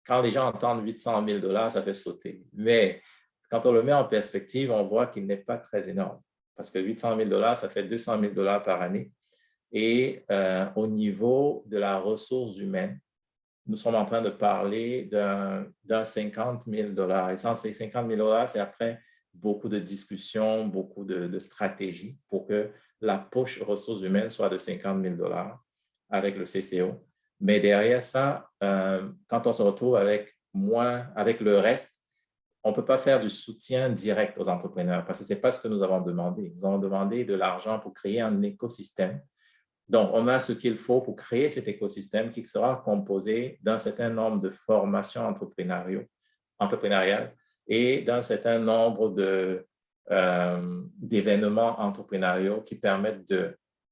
Quand les gens entendent 800 000 $, ça fait sauter. Mais quand on le met en perspective, on voit qu'il n'est pas très énorme parce que 800 000 $, ça fait 200 000 $ par année. Et au niveau de la ressource humaine, nous sommes en train de parler d'un 50 000 $. Et ça, ces 50 000 $, c'est après beaucoup de discussions, beaucoup de stratégies pour que la poche ressources humaines soit de 50 000 $ avec le CCO. Mais derrière ça, quand on se retrouve avec le reste, on ne peut pas faire du soutien direct aux entrepreneurs parce que ce n'est pas ce que nous avons demandé. Nous avons demandé de l'argent pour créer un écosystème. Donc, on a ce qu'il faut pour créer cet écosystème qui sera composé d'un certain nombre de formations entrepreneuriales et d'un certain nombre d'événements entrepreneuriaux qui permettent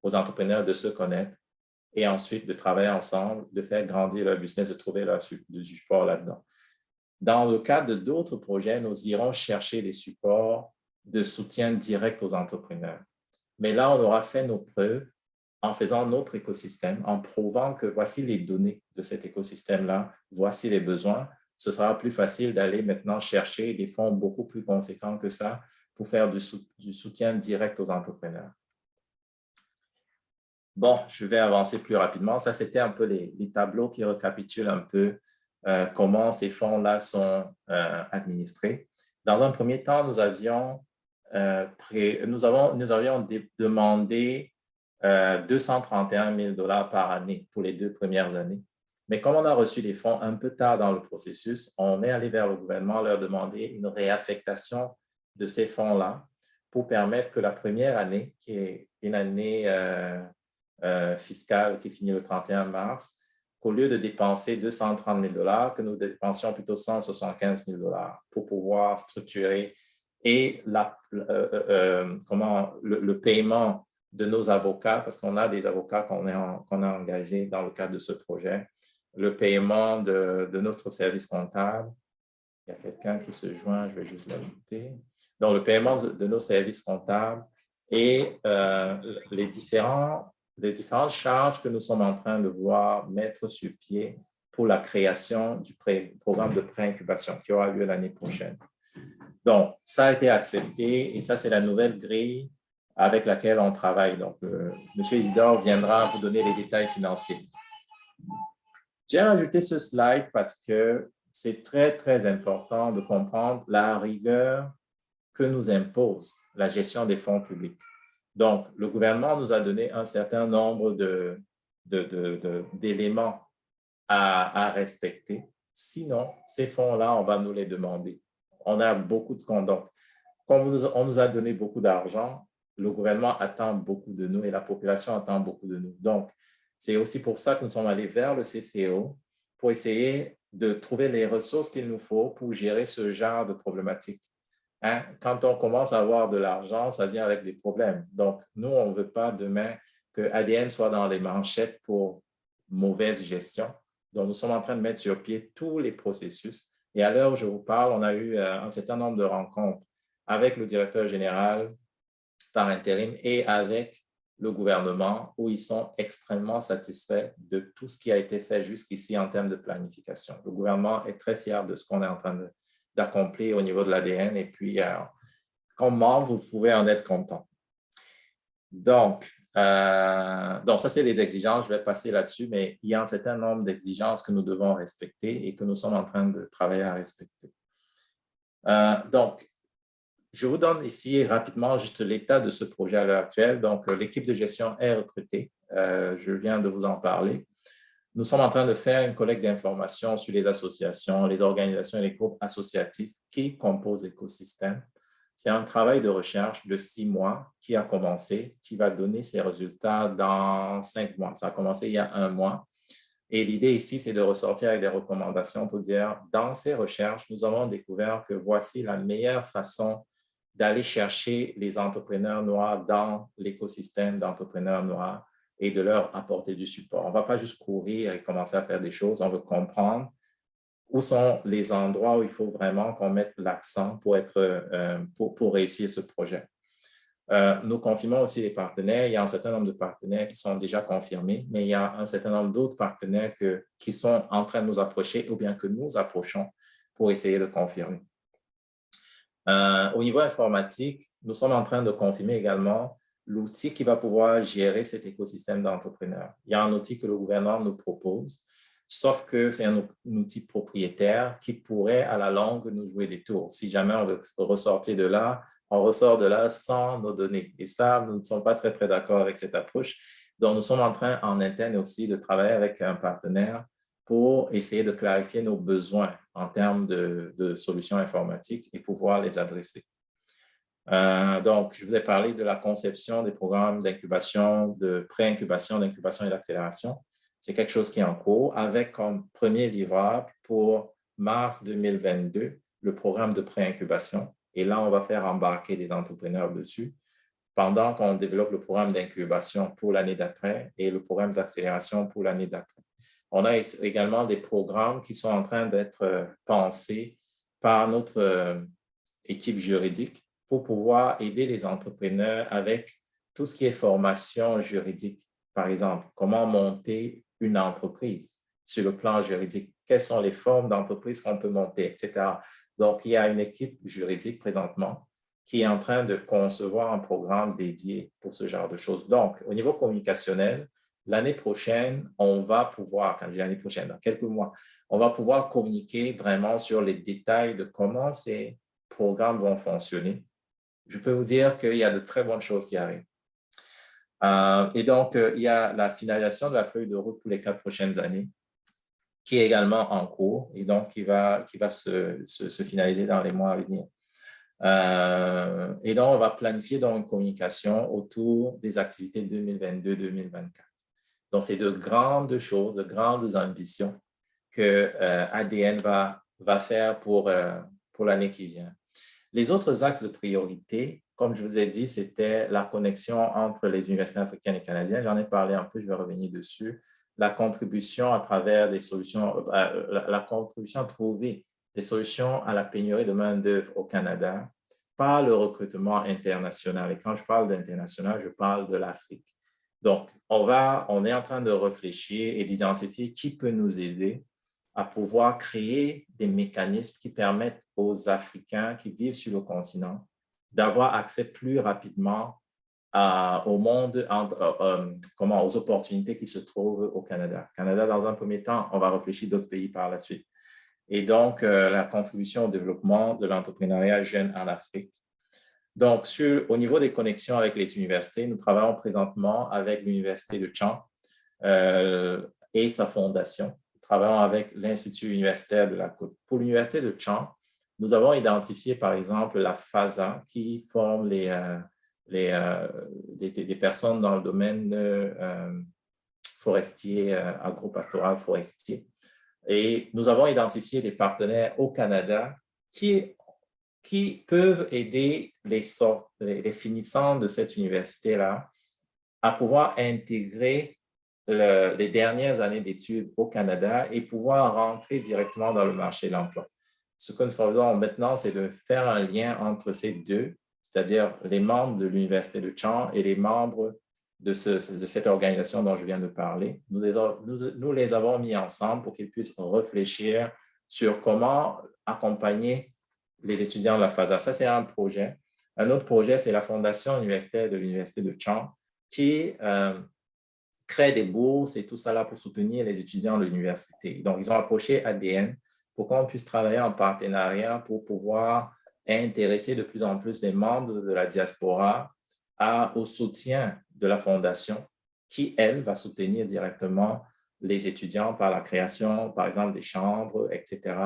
aux entrepreneurs de se connaître et ensuite de travailler ensemble, de faire grandir leur business, de trouver du support là-dedans. Dans le cadre d'autres projets, nous irons chercher des supports de soutien direct aux entrepreneurs. Mais là, on aura fait nos preuves en faisant notre écosystème, en prouvant que voici les données de cet écosystème-là, voici les besoins. Ce sera plus facile d'aller maintenant chercher des fonds beaucoup plus conséquents que ça pour faire du soutien direct aux entrepreneurs. Bon, je vais avancer plus rapidement. Ça, c'était un peu les tableaux qui récapitulent un peu comment ces fonds-là sont administrés. Dans un premier temps, nous avions demandé 231 000 $ par année pour les 2 premières années. Mais comme on a reçu des fonds un peu tard dans le processus, on est allé vers le gouvernement leur demander une réaffectation de ces fonds-là pour permettre que la première année, qui est une année fiscale qui finit le 31 mars, qu'au lieu de dépenser 230 000 $, que nous dépensions plutôt 175 000 $ pour pouvoir structurer et le paiement de nos avocats, parce qu'on a des avocats qu'on a engagés dans le cadre de ce projet, le paiement de notre service comptable. Il y a quelqu'un qui se joint, je vais juste l'ajouter. Donc, le paiement de nos services comptables et les différentes charges que nous sommes en train de voir mettre sur pied pour la création du programme de pré-incubation qui aura lieu l'année prochaine. Donc, ça a été accepté et ça, c'est la nouvelle grille avec laquelle on travaille. Donc, M. Isidore viendra vous donner les détails financiers. J'ai rajouté ce slide parce que c'est très, très important de comprendre la rigueur que nous impose la gestion des fonds publics. Donc, le gouvernement nous a donné un certain nombre d'éléments à respecter. Sinon, ces fonds-là, on va nous les demander. On a beaucoup de comptes. Donc, comme on nous a donné beaucoup d'argent, le gouvernement attend beaucoup de nous et la population attend beaucoup de nous. Donc, c'est aussi pour ça que nous sommes allés vers le CCO pour essayer de trouver les ressources qu'il nous faut pour gérer ce genre de problématiques. Hein? Quand on commence à avoir de l'argent, ça vient avec des problèmes. Donc, nous, on ne veut pas demain que ADN soit dans les manchettes pour mauvaise gestion. Donc, nous sommes en train de mettre sur pied tous les processus Et à l'heure où je vous parle, on a eu un certain nombre de rencontres avec le directeur général par intérim et avec le gouvernement où ils sont extrêmement satisfaits de tout ce qui a été fait jusqu'ici en termes de planification. Le gouvernement est très fier de ce qu'on est en train d'accomplir au niveau de l'ADN et puis, comme membre, vous pouvez en être content. Donc, ça, c'est les exigences. Je vais passer là-dessus, mais il y a un certain nombre d'exigences que nous devons respecter et que nous sommes en train de travailler à respecter. Donc, je vous donne ici rapidement juste l'état de ce projet à l'heure actuelle. Donc, l'équipe de gestion est recrutée. Je viens de vous en parler. Nous sommes en train de faire une collecte d'informations sur les associations, les organisations et les groupes associatifs qui composent l'écosystème. C'est un travail de recherche de 6 mois qui a commencé, qui va donner ses résultats dans 5 mois. Ça a commencé il y a 1 mois. Et l'idée ici, c'est de ressortir avec des recommandations pour dire, dans ces recherches, nous avons découvert que voici la meilleure façon d'aller chercher les entrepreneurs noirs dans l'écosystème d'entrepreneurs noirs et de leur apporter du support. On ne va pas juste courir et commencer à faire des choses, on veut comprendre où sont les endroits où il faut vraiment qu'on mette l'accent pour réussir ce projet. Nous confirmons aussi les partenaires. Il y a un certain nombre de partenaires qui sont déjà confirmés, mais il y a un certain nombre d'autres partenaires qui sont en train de nous approcher ou bien que nous approchons pour essayer de confirmer. Au niveau informatique, nous sommes en train de confirmer également l'outil qui va pouvoir gérer cet écosystème d'entrepreneurs. Il y a un outil que le gouvernement nous propose, sauf que c'est un outil propriétaire qui pourrait à la longue nous jouer des tours. Si jamais on veut ressortir de là, on ressort de là sans nos données. Et ça, nous ne sommes pas très, très d'accord avec cette approche. Donc, nous sommes en train en interne aussi de travailler avec un partenaire pour essayer de clarifier nos besoins en termes de solutions informatiques et pouvoir les adresser. Donc, je vous ai parlé de la conception des programmes d'incubation, de pré-incubation, d'incubation et d'accélération. C'est quelque chose qui est en cours avec comme premier livrable pour mars 2022 le programme de pré-incubation. Et là, on va faire embarquer des entrepreneurs dessus pendant qu'on développe le programme d'incubation pour l'année d'après et le programme d'accélération pour l'année d'après. On a également des programmes qui sont en train d'être pensés par notre équipe juridique pour pouvoir aider les entrepreneurs avec tout ce qui est formation juridique. Par exemple, comment monter une entreprise sur le plan juridique, quelles sont les formes d'entreprise qu'on peut monter, etc. Donc, il y a une équipe juridique présentement qui est en train de concevoir un programme dédié pour ce genre de choses. Donc, au niveau communicationnel, l'année prochaine, on va pouvoir, quand je dis l'année prochaine, dans quelques mois, on va pouvoir communiquer vraiment sur les détails de comment ces programmes vont fonctionner. Je peux vous dire qu'il y a de très bonnes choses qui arrivent. Et donc, il y a la finalisation de la feuille de route pour les 4 prochaines années qui est également en cours et donc qui va se finaliser dans les mois à venir. Et donc, on va planifier donc une communication autour des activités 2022-2024. Donc, c'est de grandes choses, de grandes ambitions que ADN va faire pour l'année qui vient. Les autres axes de priorité, comme je vous ai dit, c'était la connexion entre les universités africaines et canadiennes. J'en ai parlé un peu, je vais revenir dessus. La contribution à travers des solutions, la contribution à trouver des solutions à la pénurie de main-d'œuvre au Canada par le recrutement international. Et quand je parle d'international, je parle de l'Afrique. Donc, on est en train de réfléchir et d'identifier qui peut nous aider à pouvoir créer des mécanismes qui permettent aux Africains qui vivent sur le continent d'avoir accès plus rapidement au monde, aux opportunités qui se trouvent au Canada. Canada, dans un premier temps, on va réfléchir d'autres pays par la suite. Et donc, la contribution au développement de l'entrepreneuriat jeune en Afrique. Donc, au niveau des connexions avec les universités, nous travaillons présentement avec l'Université de Chang et sa fondation. Nous travaillons avec l'Institut universitaire de la Côte. Pour l'Université de Chang, nous avons identifié, par exemple, la FASA qui forme des personnes dans le domaine forestier, agropastoral forestier. Et nous avons identifié des partenaires au Canada qui peuvent aider les finissants de cette université-là à pouvoir intégrer les dernières années d'études au Canada et pouvoir rentrer directement dans le marché de l'emploi. ce que nous faisons maintenant, c'est de faire un lien entre ces deux, c'est-à-dire les membres de l'Université de Chang et les membres de cette organisation dont je viens de parler. Nous les avons mis ensemble pour qu'ils puissent réfléchir sur comment accompagner les étudiants de la FASA. Ça, c'est un projet. Un autre projet, c'est la Fondation universitaire de l'Université de Chang qui crée des bourses et tout ça là pour soutenir les étudiants de l'université. Donc, ils ont approché ADN pour qu'on puisse travailler en partenariat pour pouvoir intéresser de plus en plus les membres de la diaspora au soutien de la fondation qui, elle, va soutenir directement les étudiants par la création, par exemple, des chambres, etc.,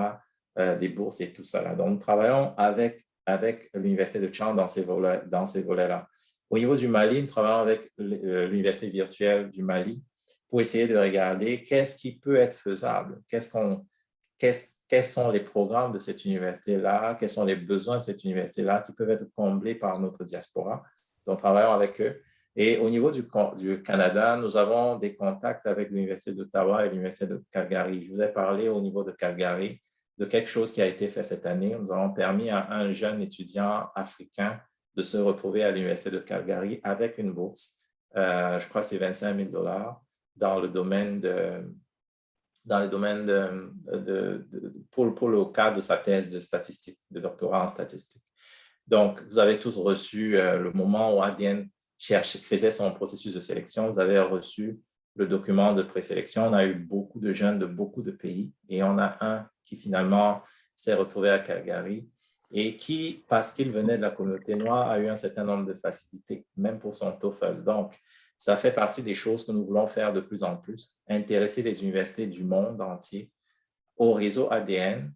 des bourses et tout ça là. Donc, nous travaillons avec l'Université de Chang dans ces volets-là. Au niveau du Mali, nous travaillons avec l'Université virtuelle du Mali pour essayer de regarder qu'est-ce qui peut être faisable, quels sont les programmes de cette université-là, quels sont les besoins de cette université-là qui peuvent être comblés par notre diaspora. Donc, travaillons avec eux. Et au niveau du Canada, nous avons des contacts avec l'Université d'Ottawa et l'Université de Calgary. Je vous ai parlé au niveau de Calgary de quelque chose qui a été fait cette année. Nous avons permis à un jeune étudiant africain de se retrouver à l'Université de Calgary avec une bourse. Je crois que c'est 25 000 $ dans le domaine pour le cadre de sa thèse de statistique, de doctorat en statistique. Donc, vous avez tous reçu le moment où ADN faisait son processus de sélection. Vous avez reçu le document de présélection. On a eu beaucoup de jeunes de beaucoup de pays et on a un qui finalement s'est retrouvé à Calgary et qui, parce qu'il venait de la communauté noire, a eu un certain nombre de facilités, même pour son TOEFL. Donc, ça fait partie des choses que nous voulons faire de plus en plus, intéresser les universités du monde entier au réseau ADN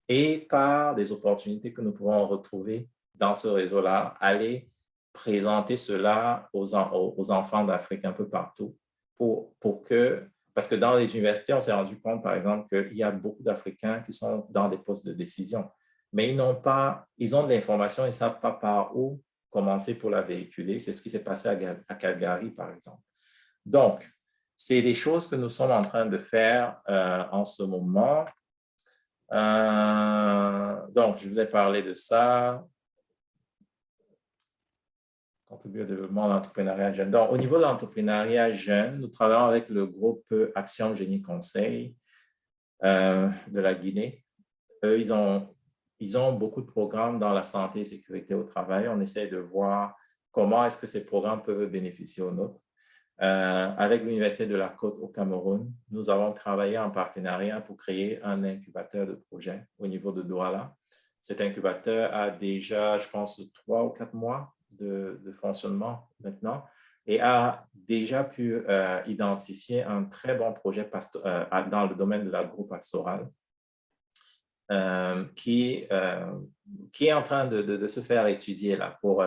et par des opportunités que nous pouvons retrouver dans ce réseau-là, aller présenter cela aux enfants d'Afrique un peu partout parce que dans les universités, on s'est rendu compte, par exemple, qu'il y a beaucoup d'Africains qui sont dans des postes de décision, mais ils ont de l'information, ils ne savent pas par où commencer pour la véhiculer. C'est ce qui s'est passé à Calgary, par exemple. Donc, c'est des choses que nous sommes en train de faire en ce moment. Donc, je vous ai parlé de ça. Contribuer au développement de l'entrepreneuriat jeune. Donc, au niveau de l'entrepreneuriat jeune, nous travaillons avec le groupe Action Génie Conseil de la Guinée. Eux, ils ont beaucoup de programmes dans la santé et sécurité au travail. On essaie de voir comment est-ce que ces programmes peuvent bénéficier aux nôtres. Avec l'Université de la Côte au Cameroun, nous avons travaillé en partenariat pour créer un incubateur de projets au niveau de Douala. Cet incubateur a déjà, je pense, 3 ou 4 mois de fonctionnement maintenant et a déjà pu identifier un très bon projet dans le domaine de l'agro-pastoral qui est en train de se faire étudier là, pour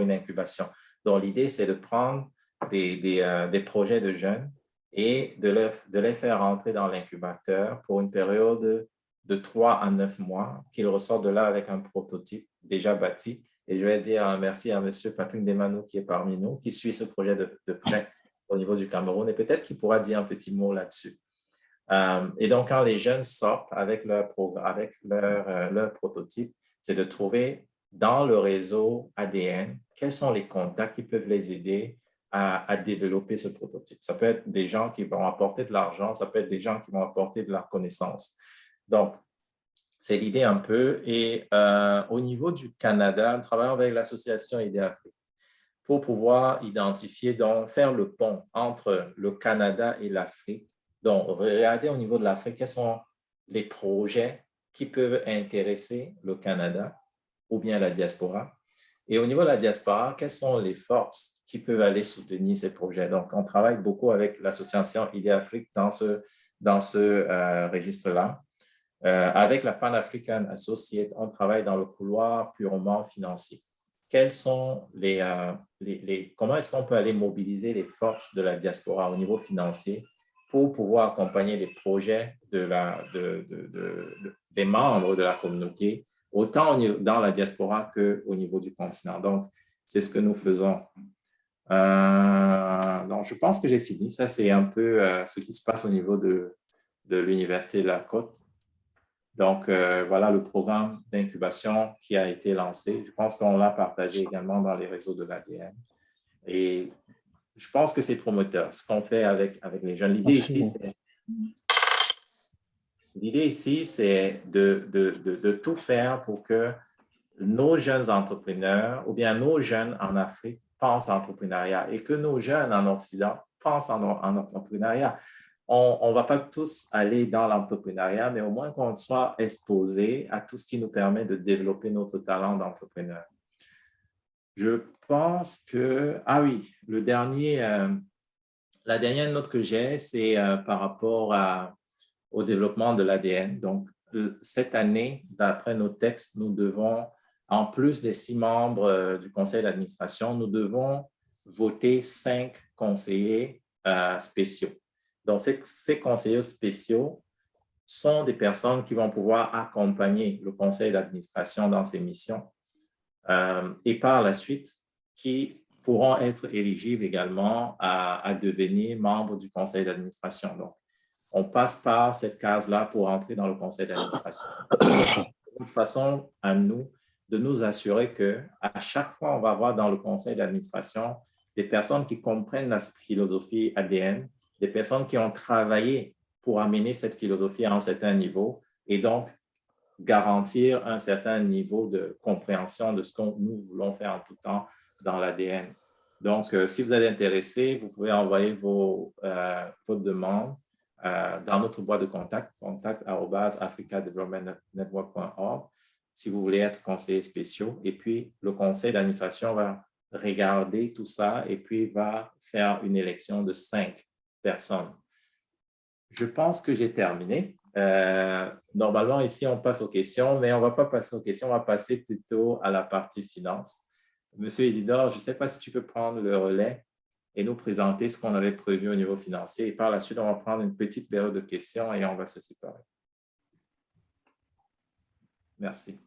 une incubation. Donc, l'idée, c'est de prendre des projets de jeunes et de les faire rentrer dans l'incubateur pour une période de 3 à 9 mois, qu'ils ressortent de là avec un prototype déjà bâti. Et je vais dire merci à M. Patrick Desmano qui est parmi nous, qui suit ce projet de près au niveau du Cameroun et peut-être qu'il pourra dire un petit mot là-dessus. Et donc, quand les jeunes sortent avec leur prototype, c'est de trouver dans le réseau ADN quels sont les contacts qui peuvent les aider à développer ce prototype. Ça peut être des gens qui vont apporter de l'argent, ça peut être des gens qui vont apporter de la connaissance. Donc, c'est l'idée un peu. Et au niveau du Canada, nous travaillons avec l'association Idée Afrique pour pouvoir identifier, donc faire le pont entre le Canada et l'Afrique. Donc, regardez au niveau de l'Afrique, quels sont les projets qui peuvent intéresser le Canada ou bien la diaspora. Et au niveau de la diaspora, quelles sont les forces qui peuvent aller soutenir ces projets. Donc, on travaille beaucoup avec l'association Idée Afrique dans ce registre-là. Avec la Pan-African Associate, on travaille dans le couloir purement financier. Quels sont comment est-ce qu'on peut aller mobiliser les forces de la diaspora au niveau financier pour pouvoir accompagner les projets des membres de la communauté, autant dans la diaspora qu'au niveau du continent. Donc, c'est ce que nous faisons. Donc, je pense que j'ai fini. Ça, c'est un peu ce qui se passe au niveau de l'Université de la Côte. Donc, voilà le programme d'incubation qui a été lancé. Je pense qu'on l'a partagé également dans les réseaux de l'ADN. Et je pense que c'est prometteur, ce qu'on fait avec les jeunes. L'idée ici, c'est de tout faire pour que nos jeunes entrepreneurs ou bien nos jeunes en Afrique pensent à l'entrepreneuriat et que nos jeunes en Occident pensent en entrepreneuriat. On ne va pas tous aller dans l'entrepreneuriat, mais au moins qu'on soit exposé à tout ce qui nous permet de développer notre talent d'entrepreneur. Je pense que, ah oui, la dernière note que j'ai, c'est par rapport au développement de l'ADN. Donc, cette année, d'après nos textes, nous devons, en plus des 6 membres du conseil d'administration, nous devons voter 5 conseillers spéciaux. Donc, ces conseillers spéciaux sont des personnes qui vont pouvoir accompagner le conseil d'administration dans ses missions et par la suite, qui pourront être éligibles également à devenir membres du conseil d'administration. Donc, on passe par cette case-là pour entrer dans le conseil d'administration. C'est une façon à nous de nous assurer qu'à chaque fois, on va avoir dans le conseil d'administration des personnes qui comprennent la philosophie ADN, des personnes qui ont travaillé pour amener cette philosophie à un certain niveau et donc garantir un certain niveau de compréhension de ce que nous voulons faire en tout temps dans l'ADN. Donc, si vous êtes intéressé, vous pouvez envoyer votre demande dans notre boîte de contact@africadevelopmentnetwork.org si vous voulez être conseiller spéciaux. Et puis, le conseil d'administration va regarder tout ça et puis va faire une élection de 5 personnes. Je pense que j'ai terminé. Normalement, ici, on passe aux questions, mais on ne va pas passer aux questions, on va passer plutôt à la partie finance. Monsieur Isidore, je ne sais pas si tu peux prendre le relais et nous présenter ce qu'on avait prévu au niveau financier. Et par la suite, on va prendre une petite période de questions et on va se séparer. Merci.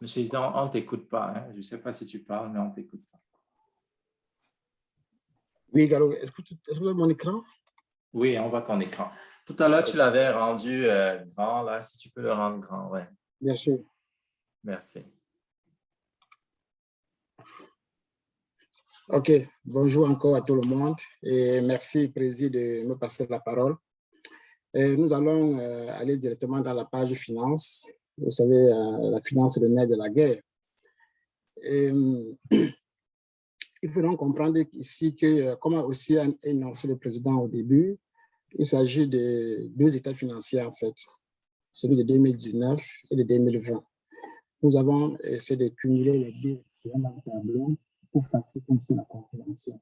Monsieur Isidore, on ne t'écoute pas. Hein? Je ne sais pas si tu parles, mais on ne t'écoute pas. Oui, Galo, est-ce que tu vois mon écran? Oui, on voit ton écran. Tout à l'heure, tu l'avais rendu grand, là. Si tu peux le rendre grand, oui. Bien sûr. Merci. OK. Bonjour encore à tout le monde et merci, Président, de me passer la parole. Nous allons aller directement dans la page finance. Vous savez, la finance est le nerf de la guerre. Il faut donc comprendre ici que, comme a aussi énoncé le président au début, il s'agit de 2 états financiers en fait, celui de 2019 et de 2020. Nous avons essayé de cumuler les deux dans le tableau pour faciliter la compréhension.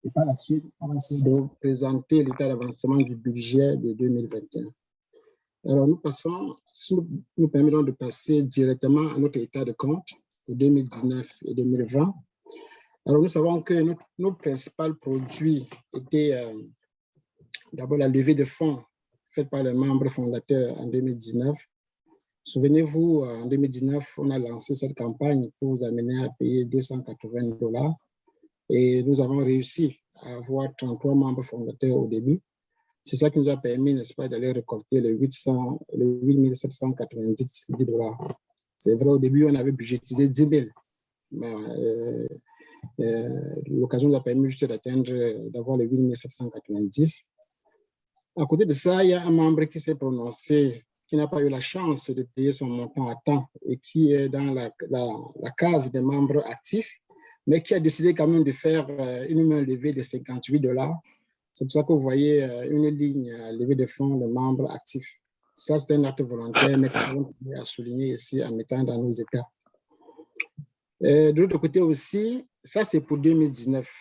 Et par la suite, on va essayer de présenter l'état d'avancement du budget de 2021. Alors, ceci nous permet donc de passer directement à notre état de compte de 2019 et 2020. Alors, nous savons que nos principaux produits étaient d'abord la levée de fonds faite par les membres fondateurs en 2019. Souvenez-vous, en 2019, on a lancé cette campagne pour vous amener à payer $280 et nous avons réussi à avoir 33 membres fondateurs au début. C'est ça qui nous a permis, n'est-ce pas, d'aller récolter les 8 790 $. C'est vrai, au début, on avait budgétisé 10 000. Mais, l'occasion nous a permis juste d'avoir les 8 790. À côté de ça, il y a un membre qui s'est prononcé, qui n'a pas eu la chance de payer son montant à temps et qui est dans la case des membres actifs, mais qui a décidé quand même de faire une main levée de $58. C'est pour ça que vous voyez une ligne levée de fonds de membres actifs. Ça, c'est un acte volontaire, mais à souligner ici en mettant dans nos états. De l'autre côté aussi, ça c'est pour 2019.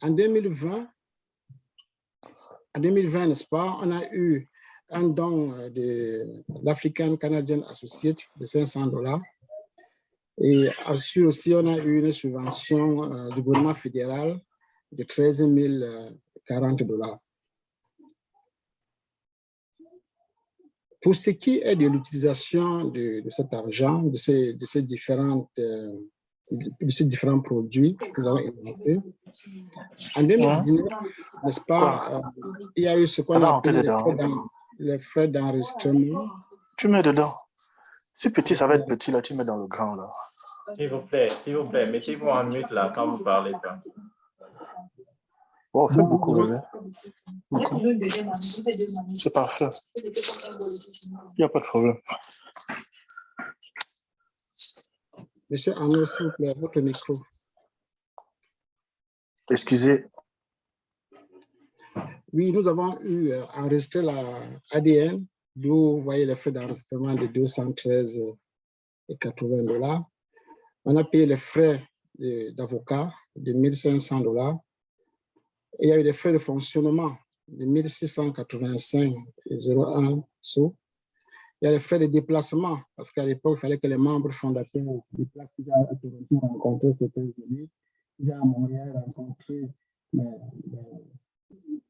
En 2020, n'est-ce pas, on a eu un don de l'African Canadian Associate de $500. Et ensuite aussi, on a eu une subvention du gouvernement fédéral de $13 040. Pour ce qui est de l'utilisation de cet argent, de ces différents produits que nous avons énoncés, en 2019, n'est-ce pas, il y a eu ce qu'on appelle les frais d'enregistrement. Tu mets dedans. Si petit, ça va être petit, là, tu mets dans le grand, là. S'il vous plaît, mettez-vous en mute, là, quand vous parlez. Oh, fais beaucoup, bébé. C'est parfait. Il n'y a pas de problème. Monsieur Arnaud, s'il vous plaît, votre micro. Excusez. Oui, nous avons eu enregistré la ADN, d'où vous voyez les frais d'enregistrement de $213,80. On a payé les frais d'avocat de $1 500. Et il y a eu des frais de fonctionnement de $1 685,01 sous. Il y a les frais de déplacement, parce qu'à l'époque, il fallait que les membres fondateurs se déplacent à Toronto, rencontrer certains amis. Ils à Montréal rencontrer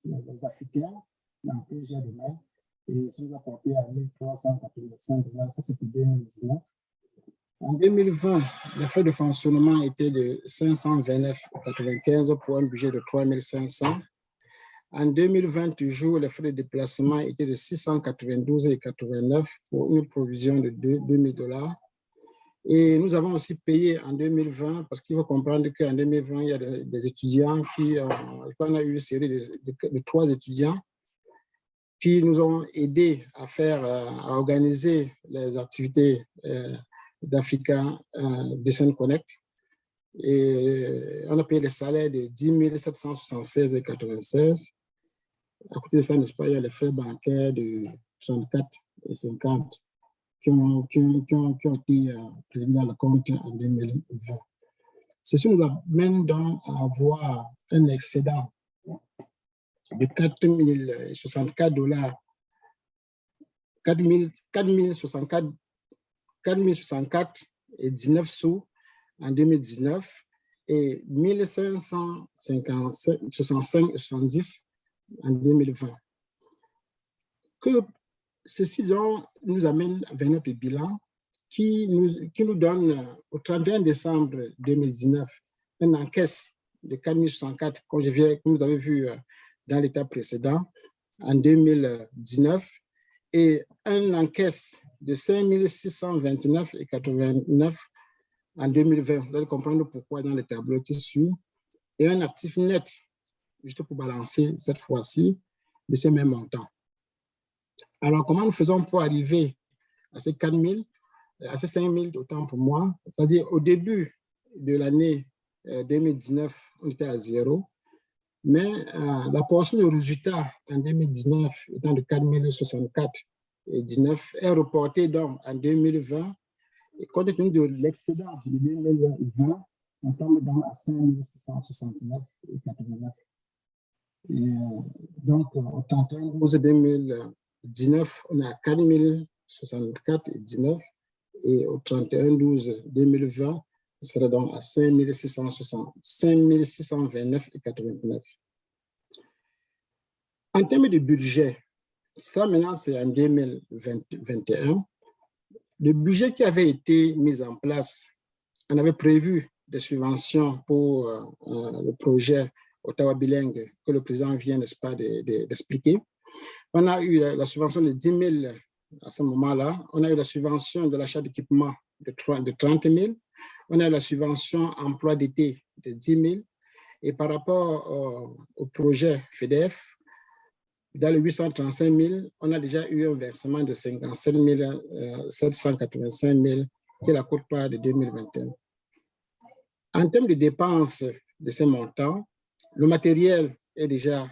les Africains dans plusieurs domaines. Et ça nous a porté à $1 385. Ça, c'était 2019. En 2020, les frais de fonctionnement étaient de $529,95 pour un budget de $3 500. En 2020, toujours, les frais de déplacement étaient de $692,89 pour une provision de $2 000. Et nous avons aussi payé en 2020, parce qu'il faut comprendre qu'en 2020, il y a des étudiants on a eu une série de 3 étudiants qui nous ont aidés à organiser les activités d'Africa Design Connect. Et on a payé les salaires de $10 776,96. À côté de ça, n'est-ce pas, il y a les frais bancaires de $34,50 qui ont été prélevés dans le compte en 2020. Ceci nous amène donc à avoir un excédent de $4,064, $4,064,19 en 2019 et $1 565,70 en 2020. Que ceci nous amène vers notre bilan qui nous donne au 31 décembre 2019 une encaisse de $4,064, comme vous avez vu dans l'état précédent, en 2019, et une encaisse de $5,629,89 en 2020. Vous allez comprendre pourquoi dans le tableau qui suit. Et un actif net, juste pour balancer cette fois-ci, de ces mêmes montants. Alors, comment nous faisons pour arriver à ces 4 000, à ces 5 000 autant pour moi? C'est-à-dire, au début de l'année 2019, on était à 0. Mais la portion de résultat en 2019 étant de $4,064,19 est reportée donc en 2020. Et compte tenu de l'excédent de 2020, on tombe donc à $5,669,89. Et donc, au 31/12/2019, on est à $4,064,19. Et au 31/12/2020, ce serait donc à $5,629,89. En termes de budget, ça maintenant c'est en 2021, le budget qui avait été mis en place, on avait prévu des subventions pour le projet Ottawa bilingue que le président vient, n'est-ce pas, d'expliquer. On a eu la subvention de 10 000 à ce moment-là. On a eu la subvention de l'achat d'équipement de 30 000. On a eu la subvention emploi d'été de 10 000. Et par rapport au projet FEDEF, dans les 835 000, on a déjà eu un versement de 57 785 000 qui est la quote-part de 2021. En termes de dépenses de ces montants, le matériel est déjà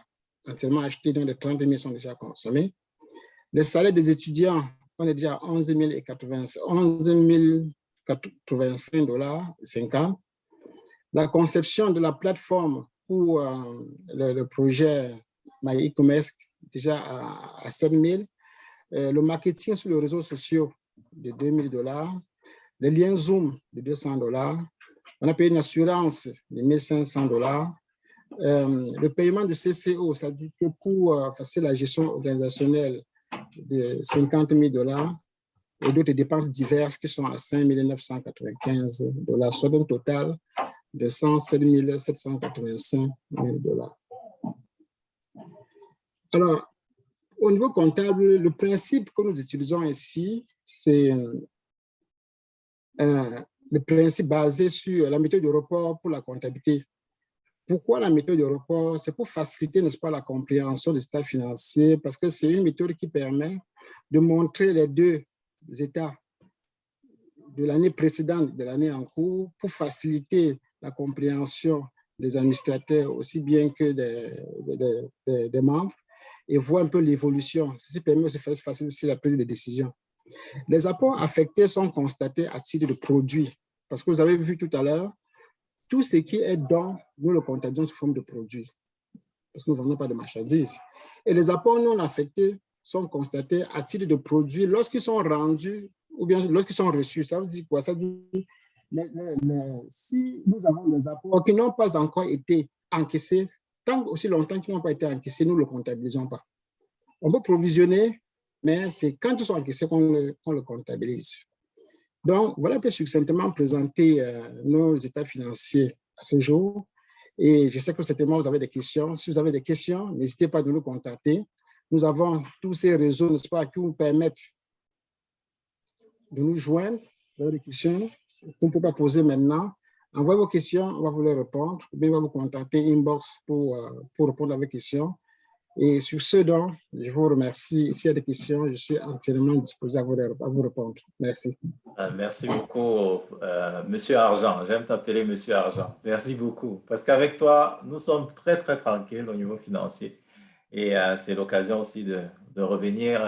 entièrement acheté, donc les 30 000 sont déjà consommés. Les salaires des étudiants, on est déjà à $11,085,50. La conception de la plateforme pour le projet My e-commerce déjà à 7 000. le marketing sur les réseaux sociaux de $2000, les liens Zoom de $200. On a payé une assurance de $1500. Le paiement du CCO, c'est-à-dire que pour faciliter la gestion organisationnelle de $50,000 et d'autres dépenses diverses qui sont à $5,995, soit un total de $107,785. Alors, au niveau comptable, le principe que nous utilisons ici, c'est le principe basé sur la méthode de report pour la comptabilité. Pourquoi la méthode de report? C'est pour faciliter, n'est-ce pas, la compréhension des états financiers, parce que c'est une méthode qui permet de montrer les deux états de l'année précédente, de l'année en cours, pour faciliter la compréhension des administrateurs aussi bien que des membres et voir un peu l'évolution. Ceci permet aussi de faire faciliter aussi la prise de décision. Les apports affectés sont constatés à titre de produit, parce que vous avez vu tout à l'heure, tout ce qui est don, nous le comptabilisons sous forme de produit, parce que nous ne vendons pas de marchandises. Et les apports non affectés sont constatés à titre de produit lorsqu'ils sont rendus ou bien lorsqu'ils sont reçus. Ça veut dire quoi? Ça veut dire si nous avons des apports qui n'ont pas encore été encaissés, tant aussi longtemps qu'ils n'ont pas été encaissés, nous ne le comptabilisons pas. On peut provisionner, mais c'est quand ils sont encaissés qu'on le comptabilise. Donc, voilà un peu succinctement présenter nos états financiers à ce jour. Et je sais que certainement vous avez des questions. Si vous avez des questions, n'hésitez pas à nous contacter. Nous avons tous ces réseaux, n'est-ce pas, qui vous permettent de nous joindre. Vous avez des questions qu'on ne peut pas poser maintenant. Envoyez vos questions, on va vous les répondre. Ou bien on va vous contacter inbox pour répondre à vos questions. Et sur ce, donc, je vous remercie. S'il y a des questions, je suis entièrement disposé à vous répondre. Merci. Merci beaucoup, Monsieur Argent. J'aime t'appeler Monsieur Argent. Merci beaucoup. Parce qu'avec toi, nous sommes très, très tranquilles au niveau financier. Et c'est l'occasion aussi de revenir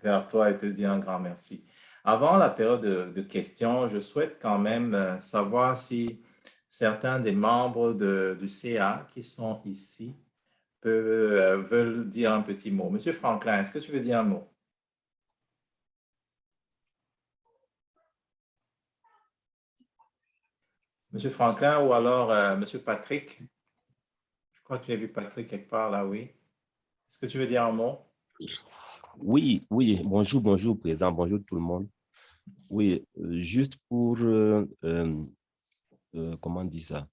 vers toi et te dire un grand merci. Avant la période de questions, je souhaite quand même savoir si certains des membres du CA qui sont ici veulent dire un petit mot. Monsieur Franklin, est-ce que tu veux dire un mot? Monsieur Franklin ou alors Monsieur Patrick? Je crois que j'ai vu Patrick quelque part là, oui. Est-ce que tu veux dire un mot? Oui, bonjour, Président, bonjour tout le monde. Oui, juste pour, comment on dit ça?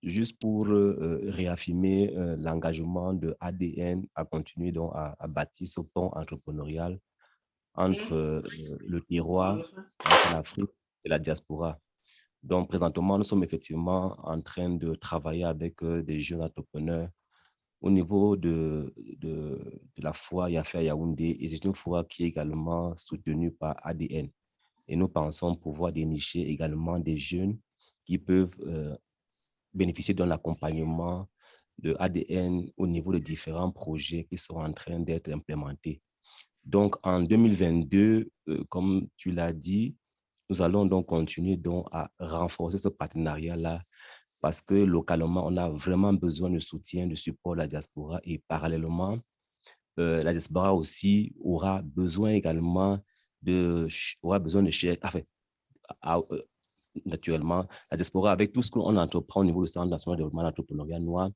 Juste pour réaffirmer l'engagement de ADN à continuer donc à bâtir ce pont entrepreneurial entre le terroir, entre l'Afrique et la diaspora. Donc, présentement, nous sommes effectivement en train de travailler avec des jeunes entrepreneurs au niveau de la foire Yafé à Yaoundé, et c'est une foire qui est également soutenue par ADN. Et nous pensons pouvoir dénicher également des jeunes qui peuvent bénéficier d'un accompagnement de ADN au niveau de différents projets qui sont en train d'être implémentés. Donc, en 2022, comme tu l'as dit, nous allons donc continuer donc à renforcer ce partenariat-là parce que localement, on a vraiment besoin de soutien, de support de la diaspora et parallèlement, la diaspora aussi aura besoin également de naturellement, la diaspora, avec tout ce qu'on entreprend au niveau du Centre national de développement d'entrepreneuriat noir,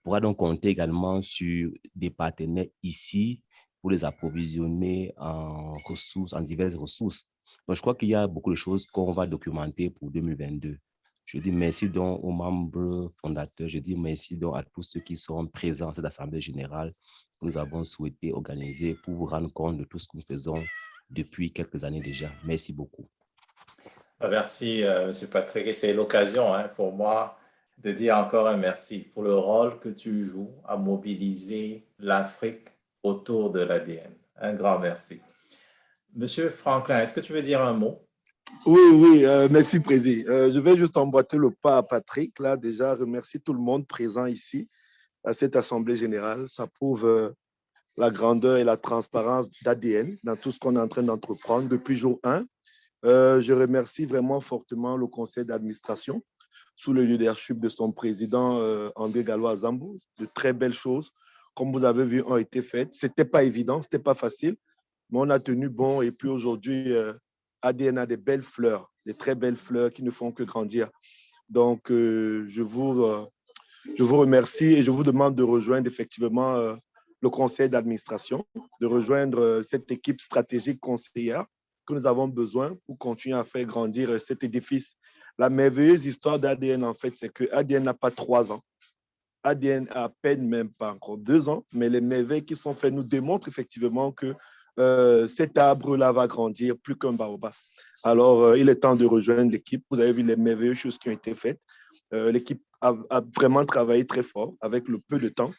pourra donc compter également sur des partenaires ici pour les approvisionner en ressources, en diverses ressources. Donc, je crois qu'il y a beaucoup de choses qu'on va documenter pour 2022. Je dis merci donc aux membres fondateurs, je dis merci donc à tous ceux qui sont présents à cette Assemblée générale que nous avons souhaité organiser pour vous rendre compte de tout ce que nous faisons depuis quelques années déjà. Merci beaucoup. Merci, M. Patrick. Et c'est l'occasion pour moi de dire encore un merci pour le rôle que tu joues à mobiliser l'Afrique autour de l'ADN. Un grand merci. Monsieur Franklin, est-ce que tu veux dire un mot? Oui, merci, Président. Je vais juste emboîter le pas à Patrick. Là, déjà, remercier tout le monde présent ici à cette Assemblée générale. Ça prouve la grandeur et la transparence d'ADN dans tout ce qu'on est en train d'entreprendre depuis jour 1. Je remercie vraiment fortement le conseil d'administration sous le leadership de son président André Gallois-Zambou. De très belles choses, comme vous avez vu, ont été faites. Ce n'était pas évident, ce n'était pas facile, mais on a tenu bon. Et puis aujourd'hui, ADN a des belles fleurs, des très belles fleurs qui ne font que grandir. Donc, je vous remercie et je vous demande de rejoindre effectivement le conseil d'administration, de rejoindre cette équipe stratégique conseillère que nous avons besoin pour continuer à faire grandir cet édifice. La merveilleuse histoire d'ADN, en fait, c'est que ADN n'a pas 3 ans. ADN a à peine même pas encore 2 ans, mais les merveilles qui sont faites nous démontrent effectivement que cet arbre-là va grandir plus qu'un baobab. Alors, il est temps de rejoindre l'équipe. Vous avez vu les merveilleuses choses qui ont été faites. L'équipe a vraiment travaillé très fort avec le peu de temps,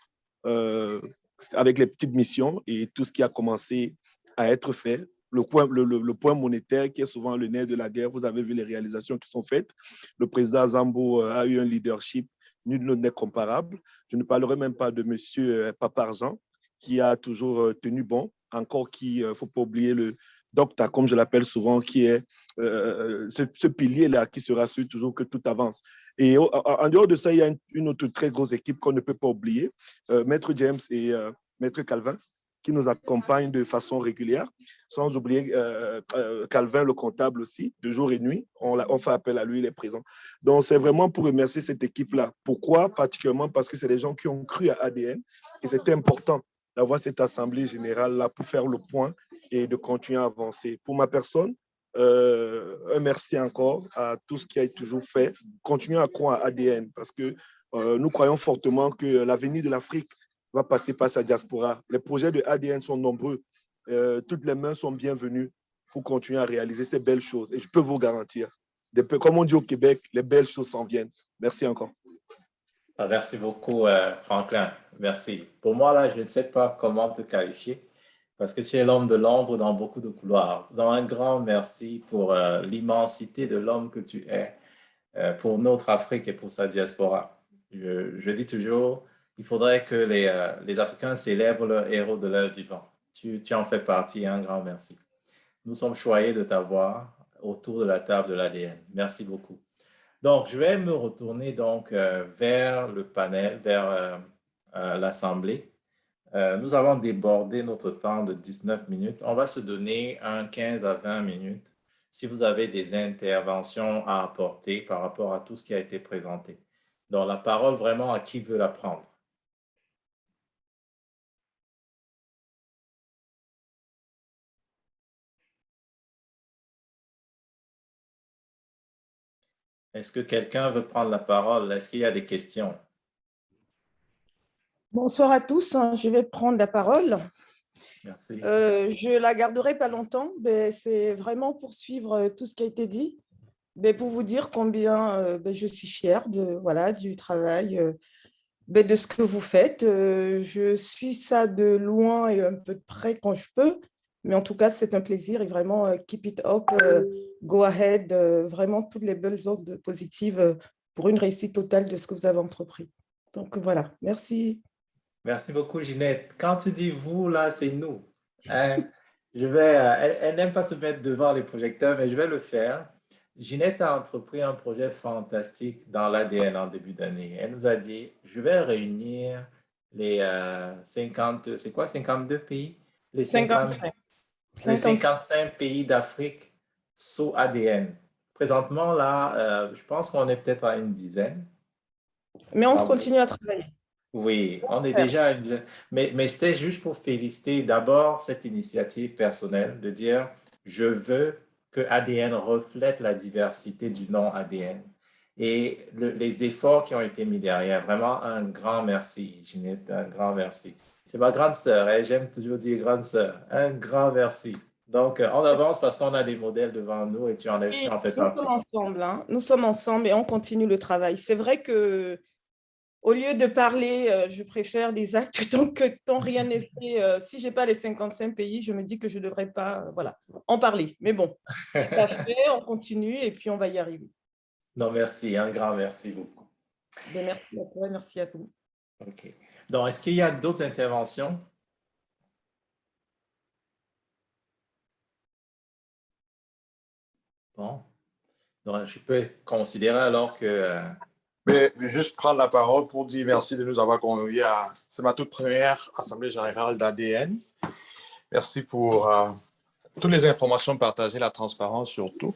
avec les petites missions et tout ce qui a commencé à être fait. Le point monétaire qui est souvent le nerf de la guerre, vous avez vu les réalisations qui sont faites. Le président Zambo a eu un leadership nul n'est comparable. Je ne parlerai même pas de M. Paparjan, qui a toujours tenu bon, encore qu'il ne faut pas oublier le docteur, comme je l'appelle souvent, qui est ce pilier-là qui se rassure toujours que tout avance. Et en dehors de ça, il y a une autre très grosse équipe qu'on ne peut pas oublier, Maître James et Maître Calvin, qui nous accompagnent de façon régulière, sans oublier Calvin, le comptable aussi, de jour et nuit. On fait appel à lui, il est présent. Donc, c'est vraiment pour remercier cette équipe-là. Pourquoi? Particulièrement parce que c'est des gens qui ont cru à ADN et c'était important d'avoir cette assemblée générale-là pour faire le point et de continuer à avancer. Pour ma personne, un merci encore à tout ce qui a été toujours fait. Continuons à croire à ADN parce que nous croyons fortement que l'avenir de l'Afrique va passer par sa diaspora. Les projets de ADN sont nombreux. Toutes les mains sont bienvenues pour continuer à réaliser ces belles choses. Et je peux vous garantir, comme on dit au Québec, les belles choses s'en viennent. Merci encore. Merci beaucoup, Franklin. Merci. Pour moi, là, je ne sais pas comment te qualifier parce que tu es l'homme de l'ombre dans beaucoup de couloirs. Donc, un grand merci pour l'immensité de l'homme que tu es, pour notre Afrique et pour sa diaspora. Je dis toujours, il faudrait que les Africains célèbrent leurs héros de leur vivant. Tu en fais partie. Un grand merci. Nous sommes choyés de t'avoir autour de la table de l'ADN. Merci beaucoup. Donc, je vais me retourner donc vers le panel, vers l'Assemblée. Nous avons débordé notre temps de 19 minutes. On va se donner un 15 à 20 minutes si vous avez des interventions à apporter par rapport à tout ce qui a été présenté. Donc, la parole vraiment à qui veut la prendre. Est-ce que quelqu'un veut prendre la parole? Est-ce qu'il y a des questions? Bonsoir à tous, je vais prendre la parole. Merci. Je la garderai pas longtemps, mais c'est vraiment pour suivre tout ce qui a été dit, mais pour vous dire combien je suis fière du travail, de ce que vous faites. Je suis ça de loin et un peu de près quand je peux, mais en tout cas, c'est un plaisir et vraiment, keep it up, go ahead, vraiment toutes les belles ondes positives pour une réussite totale de ce que vous avez entrepris. Donc voilà, merci. Merci beaucoup, Ginette. Quand tu dis vous, là, c'est nous. Hein? Elle n'aime pas se mettre devant les projecteurs, mais je vais le faire. Ginette a entrepris un projet fantastique dans l'ADN en début d'année. Elle nous a dit, je vais réunir les 50, c'est quoi, 52 pays? Les 55 pays d'Afrique sous ADN. Présentement, là, je pense qu'on est peut-être à une dizaine. Mais on continue à travailler. Oui, on est déjà à une dizaine. Mais c'était juste pour féliciter d'abord cette initiative personnelle de dire, je veux que ADN reflète la diversité du nom ADN et les efforts qui ont été mis derrière. Vraiment un grand merci, Ginette, un grand merci. C'est ma grande sœur, hein? J'aime toujours dire grande sœur. Un grand merci. Donc, on avance parce qu'on a des modèles devant nous et tu en fais partie. Nous sommes ensemble, hein? Nous sommes ensemble et on continue le travail. C'est vrai que au lieu de parler, je préfère des actes tant rien n'est fait. Si je n'ai pas les 55 pays, je me dis que je ne devrais pas en parler. Mais bon, c'est pas fait, on continue et puis on va y arriver. Non, merci, un grand merci beaucoup. Merci à toi, merci à vous. OK. Donc, est-ce qu'il y a d'autres interventions? Bon. Donc, je peux considérer alors que... Mais juste prendre la parole pour dire merci de nous avoir conviés à... C'est ma toute première Assemblée générale d'ADN. Merci pour toutes les informations partagées, la transparence surtout.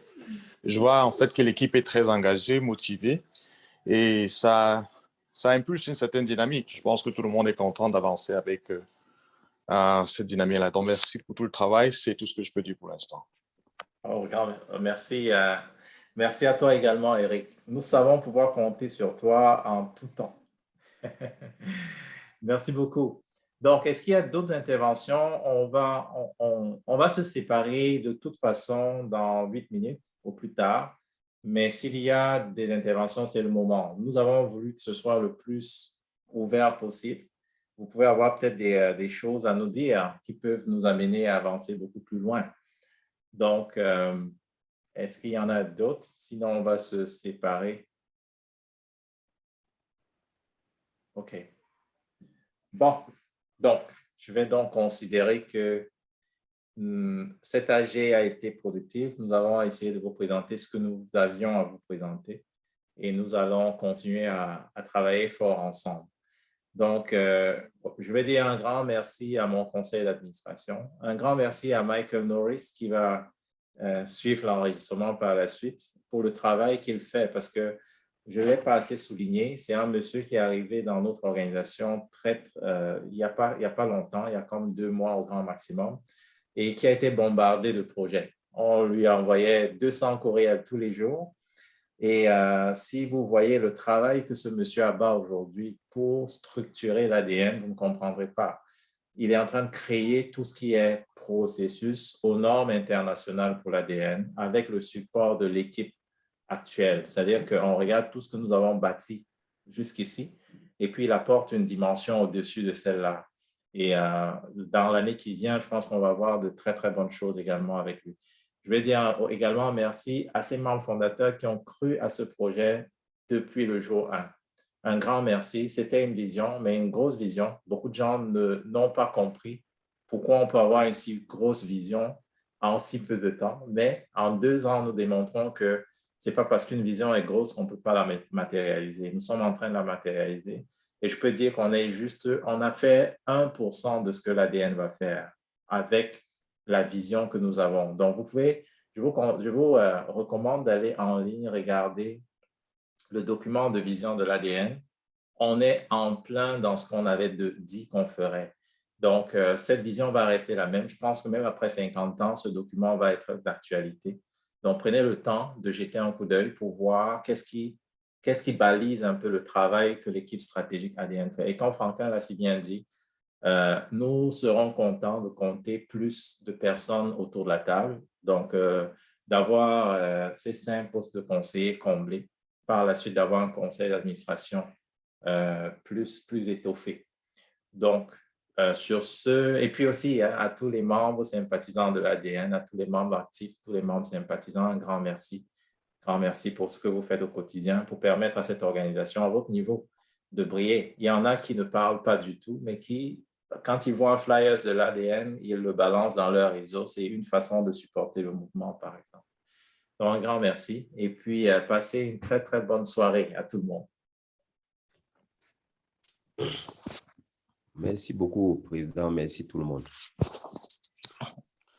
Je vois en fait que l'équipe est très engagée, motivée et ça impulse une certaine dynamique. Je pense que tout le monde est content d'avancer avec cette dynamique-là. Donc, merci pour tout le travail. C'est tout ce que je peux dire pour l'instant. Merci. Merci à toi également, Eric. Nous savons pouvoir compter sur toi en tout temps. Merci beaucoup. Donc, est-ce qu'il y a d'autres interventions? On va se séparer de toute façon dans 8 minutes au plus tard. Mais s'il y a des interventions, c'est le moment. Nous avons voulu que ce soit le plus ouvert possible. Vous pouvez avoir peut-être des choses à nous dire qui peuvent nous amener à avancer beaucoup plus loin. Donc, est-ce qu'il y en a d'autres? Sinon, on va se séparer. OK. Bon, donc, je vais donc considérer que cet AG a été productif. Nous avons essayé de vous présenter ce que nous avions à vous présenter et nous allons continuer à travailler fort ensemble. Donc, je vais dire un grand merci à mon conseil d'administration, un grand merci à Michael Norris qui va suivre l'enregistrement par la suite pour le travail qu'il fait parce que je ne l'ai pas assez souligné. C'est un monsieur qui est arrivé dans notre organisation il n'y a pas longtemps, il y a comme 2 mois au grand maximum, et qui a été bombardé de projets. On lui envoyait 200 courriels tous les jours. Et si vous voyez le travail que ce monsieur abat aujourd'hui pour structurer l'ADN, vous ne comprendrez pas. Il est en train de créer tout ce qui est processus aux normes internationales pour l'ADN avec le support de l'équipe actuelle. C'est-à-dire qu'on regarde tout ce que nous avons bâti jusqu'ici et puis il apporte une dimension au-dessus de celle-là. Et dans l'année qui vient, je pense qu'on va voir de très, très bonnes choses également avec lui. Je vais dire également merci à ces membres fondateurs qui ont cru à ce projet depuis le jour 1. Un grand merci. C'était une vision, mais une grosse vision. Beaucoup de gens n'ont pas compris pourquoi on peut avoir une si grosse vision en si peu de temps. Mais en 2 ans, nous démontrons que ce n'est pas parce qu'une vision est grosse qu'on ne peut pas la matérialiser. Nous sommes en train de la matérialiser. Et je peux dire qu'on a fait 1% de ce que l'ADN va faire avec la vision que nous avons. Donc, je vous recommande d'aller en ligne regarder le document de vision de l'ADN. On est en plein dans ce qu'on avait dit qu'on ferait. Donc, cette vision va rester la même. Je pense que même après 50 ans, ce document va être d'actualité. Donc, prenez le temps de jeter un coup d'œil pour voir qu'est-ce qui balise un peu le travail que l'équipe stratégique ADN fait. Et comme Franklin l'a si bien dit, nous serons contents de compter plus de personnes autour de la table, donc d'avoir ces 5 postes de conseillers comblés, par la suite d'avoir un conseil d'administration plus étoffé. Donc, sur ce, et puis aussi à tous les membres sympathisants de l'ADN, à tous les membres actifs, tous les membres sympathisants, un grand merci. Grand merci pour ce que vous faites au quotidien pour permettre à cette organisation, à votre niveau, de briller. Il y en a qui ne parlent pas du tout, mais qui, quand ils voient un flyers de l'ADN, ils le balancent dans leur réseau. C'est une façon de supporter le mouvement, par exemple. Donc, un grand merci. Et puis, passez une très, très bonne soirée à tout le monde. Merci beaucoup, Président. Merci tout le monde.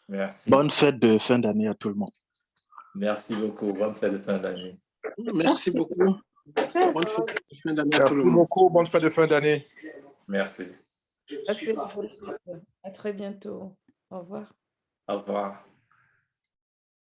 Merci. Bonne fête de fin d'année à tout le monde. Merci beaucoup. Bonne fête de fin d'année. Merci beaucoup. Bonne fête de fin d'année à tout le Merci monde. beaucoup. Bonne fête de fin d'année. Merci. À très bientôt. Au revoir. Au revoir.